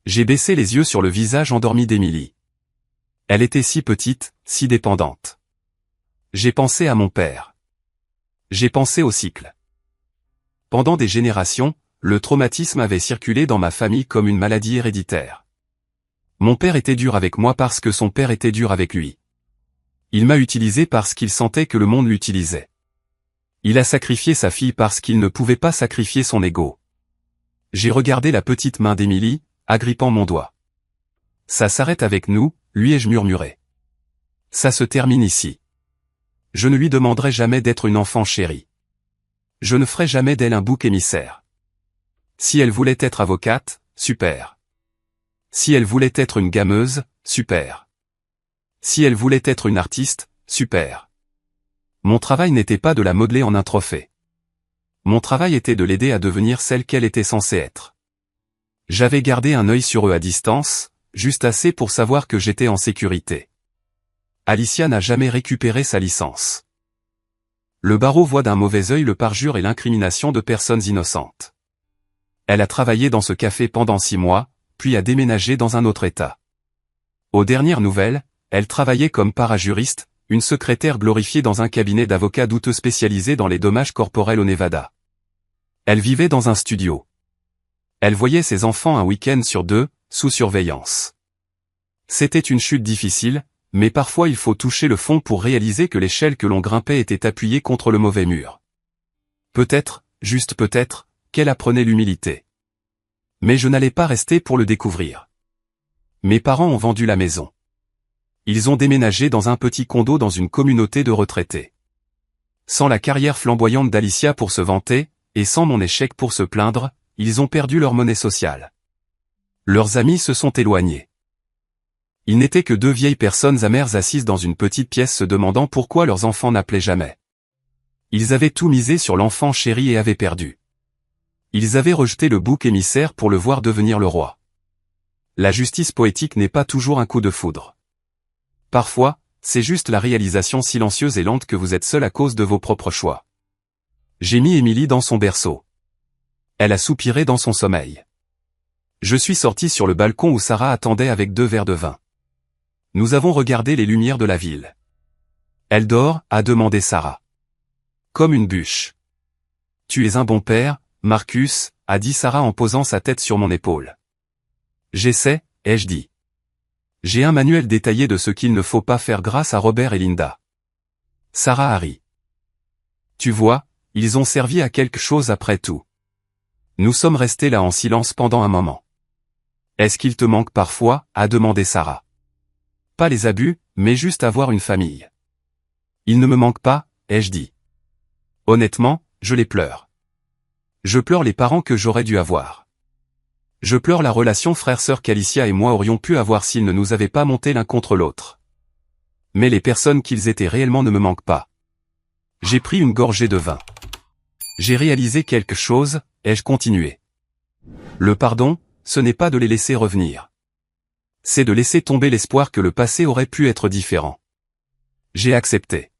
J'ai baissé les yeux sur le visage endormi d'Émilie. Elle était si petite, si dépendante. J'ai pensé à mon père. J'ai pensé au cycle. Pendant des générations, le traumatisme avait circulé dans ma famille comme une maladie héréditaire. Mon père était dur avec moi parce que son père était dur avec lui. Il m'a utilisé parce qu'il sentait que le monde l'utilisait. Il a sacrifié sa fille parce qu'il ne pouvait pas sacrifier son ego. J'ai regardé la petite main d'Émilie, agrippant mon doigt. Ça s'arrête avec nous, lui ai-je murmuré. Ça se termine ici. Je ne lui demanderai jamais d'être une enfant chérie. Je ne ferai jamais d'elle un bouc émissaire. Si elle voulait être avocate, super. Si elle voulait être une gameuse, super. Si elle voulait être une artiste, super. Mon travail n'était pas de la modeler en un trophée. Mon travail était de l'aider à devenir celle qu'elle était censée être. J'avais gardé un œil sur eux à distance, juste assez pour savoir que j'étais en sécurité. Alicia n'a jamais récupéré sa licence. Le barreau voit d'un mauvais œil le parjure et l'incrimination de personnes innocentes. Elle a travaillé dans ce café pendant 6 mois, puis a déménagé dans un autre état. Aux dernières nouvelles, elle travaillait comme parajuriste, une secrétaire glorifiée dans un cabinet d'avocats douteux spécialisé dans les dommages corporels au Nevada. Elle vivait dans un studio. Elle voyait ses enfants un week-end sur 2, sous surveillance. C'était une chute difficile, mais parfois il faut toucher le fond pour réaliser que l'échelle que l'on grimpait était appuyée contre le mauvais mur. Peut-être, juste peut-être, qu'elle apprenait l'humilité. Mais je n'allais pas rester pour le découvrir. Mes parents ont vendu la maison. Ils ont déménagé dans un petit condo dans une communauté de retraités. Sans la carrière flamboyante d'Alicia pour se vanter, et sans mon échec pour se plaindre, ils ont perdu leur monnaie sociale. Leurs amis se sont éloignés. Ils n'étaient que 2 vieilles personnes amères assises dans une petite pièce se demandant pourquoi leurs enfants n'appelaient jamais. Ils avaient tout misé sur l'enfant chéri et avaient perdu. Ils avaient rejeté le bouc émissaire pour le voir devenir le roi. La justice poétique n'est pas toujours un coup de foudre. Parfois, c'est juste la réalisation silencieuse et lente que vous êtes seul à cause de vos propres choix. J'ai mis Émilie dans son berceau. Elle a soupiré dans son sommeil. Je suis sorti sur le balcon où Sarah attendait avec 2 verres de vin. Nous avons regardé les lumières de la ville. Elle dort, a demandé Sarah. Comme une bûche. Tu es un bon père, Marcus, a dit Sarah en posant sa tête sur mon épaule. J'essaie, ai-je dit. J'ai un manuel détaillé de ce qu'il ne faut pas faire grâce à Robert et Linda. Sarah a ri. Tu vois, ils ont servi à quelque chose après tout. Nous sommes restés là en silence pendant un moment. Est-ce qu'il te manque parfois, a demandé Sarah. Pas les abus, mais juste avoir une famille. Il ne me manque pas, ai-je dit. Honnêtement, je les pleure. Je pleure les parents que j'aurais dû avoir. Je pleure la relation frère-sœur qu'Alicia et moi aurions pu avoir s'ils ne nous avaient pas montés l'un contre l'autre. Mais les personnes qu'ils étaient réellement ne me manquent pas. J'ai pris une gorgée de vin. J'ai réalisé quelque chose, ai-je continué. Le pardon, ce n'est pas de les laisser revenir. C'est de laisser tomber l'espoir que le passé aurait pu être différent. J'ai accepté.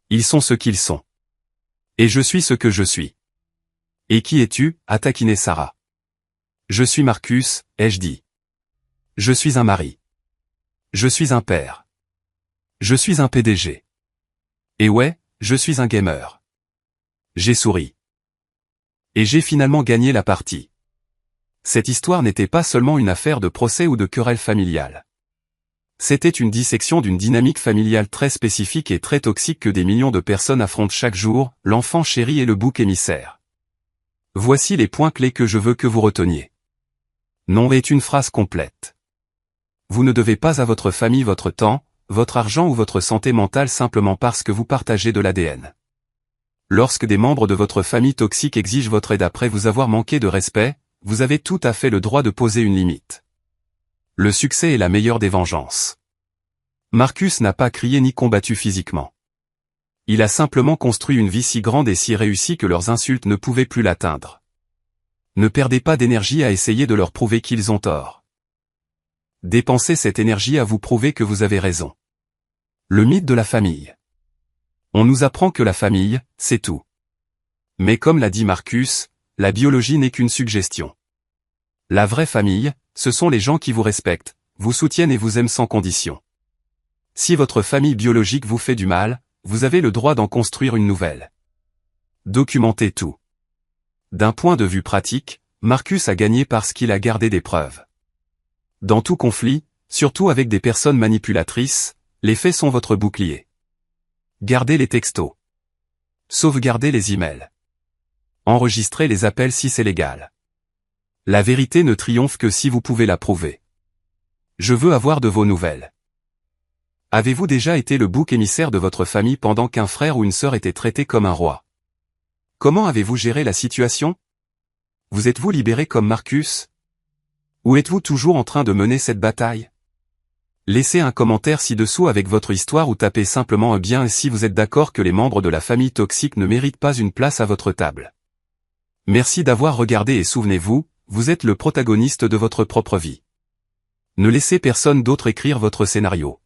Ils sont ce qu'ils sont. Et je suis ce que je suis. Et qui es-tu, a taquiné Sarah. Je suis Marcus, ai-je dit. Je suis un mari. Je suis un père. Je suis un PDG. Et ouais, je suis un gamer. J'ai souri. Et j'ai finalement gagné la partie. Cette histoire n'était pas seulement une affaire de procès ou de querelle familiale. C'était une dissection d'une dynamique familiale très spécifique et très toxique que des millions de personnes affrontent chaque jour, l'enfant chéri et le bouc émissaire. Voici les points clés que je veux que vous reteniez. Non est une phrase complète. Vous ne devez pas à votre famille votre temps, votre argent ou votre santé mentale simplement parce que vous partagez de l'ADN. Lorsque des membres de votre famille toxique exigent votre aide après vous avoir manqué de respect, vous avez tout à fait le droit de poser une limite. Le succès est la meilleure des vengeances. Marcus n'a pas crié ni combattu physiquement. Il a simplement construit une vie si grande et si réussie que leurs insultes ne pouvaient plus l'atteindre. Ne perdez pas d'énergie à essayer de leur prouver qu'ils ont tort. Dépensez cette énergie à vous prouver que vous avez raison. Le mythe de la famille. On nous apprend que la famille, c'est tout. Mais comme l'a dit Marcus, la biologie n'est qu'une suggestion. La vraie famille, ce sont les gens qui vous respectent, vous soutiennent et vous aiment sans condition. Si votre famille biologique vous fait du mal, vous avez le droit d'en construire une nouvelle. Documentez tout. D'un point de vue pratique, Marcus a gagné parce qu'il a gardé des preuves. Dans tout conflit, surtout avec des personnes manipulatrices, les faits sont votre bouclier. Gardez les textos. Sauvegardez les emails. Enregistrez les appels si c'est légal. La vérité ne triomphe que si vous pouvez la prouver. Je veux avoir de vos nouvelles. Avez-vous déjà été le bouc émissaire de votre famille pendant qu'un frère ou une sœur était traité comme un roi? Comment avez-vous géré la situation? Vous êtes-vous libéré comme Marcus? Ou êtes-vous toujours en train de mener cette bataille? Laissez un commentaire ci-dessous avec votre histoire ou tapez simplement un bien si vous êtes d'accord que les membres de la famille toxique ne méritent pas une place à votre table. Merci d'avoir regardé et souvenez-vous, vous êtes le protagoniste de votre propre vie. Ne laissez personne d'autre écrire votre scénario.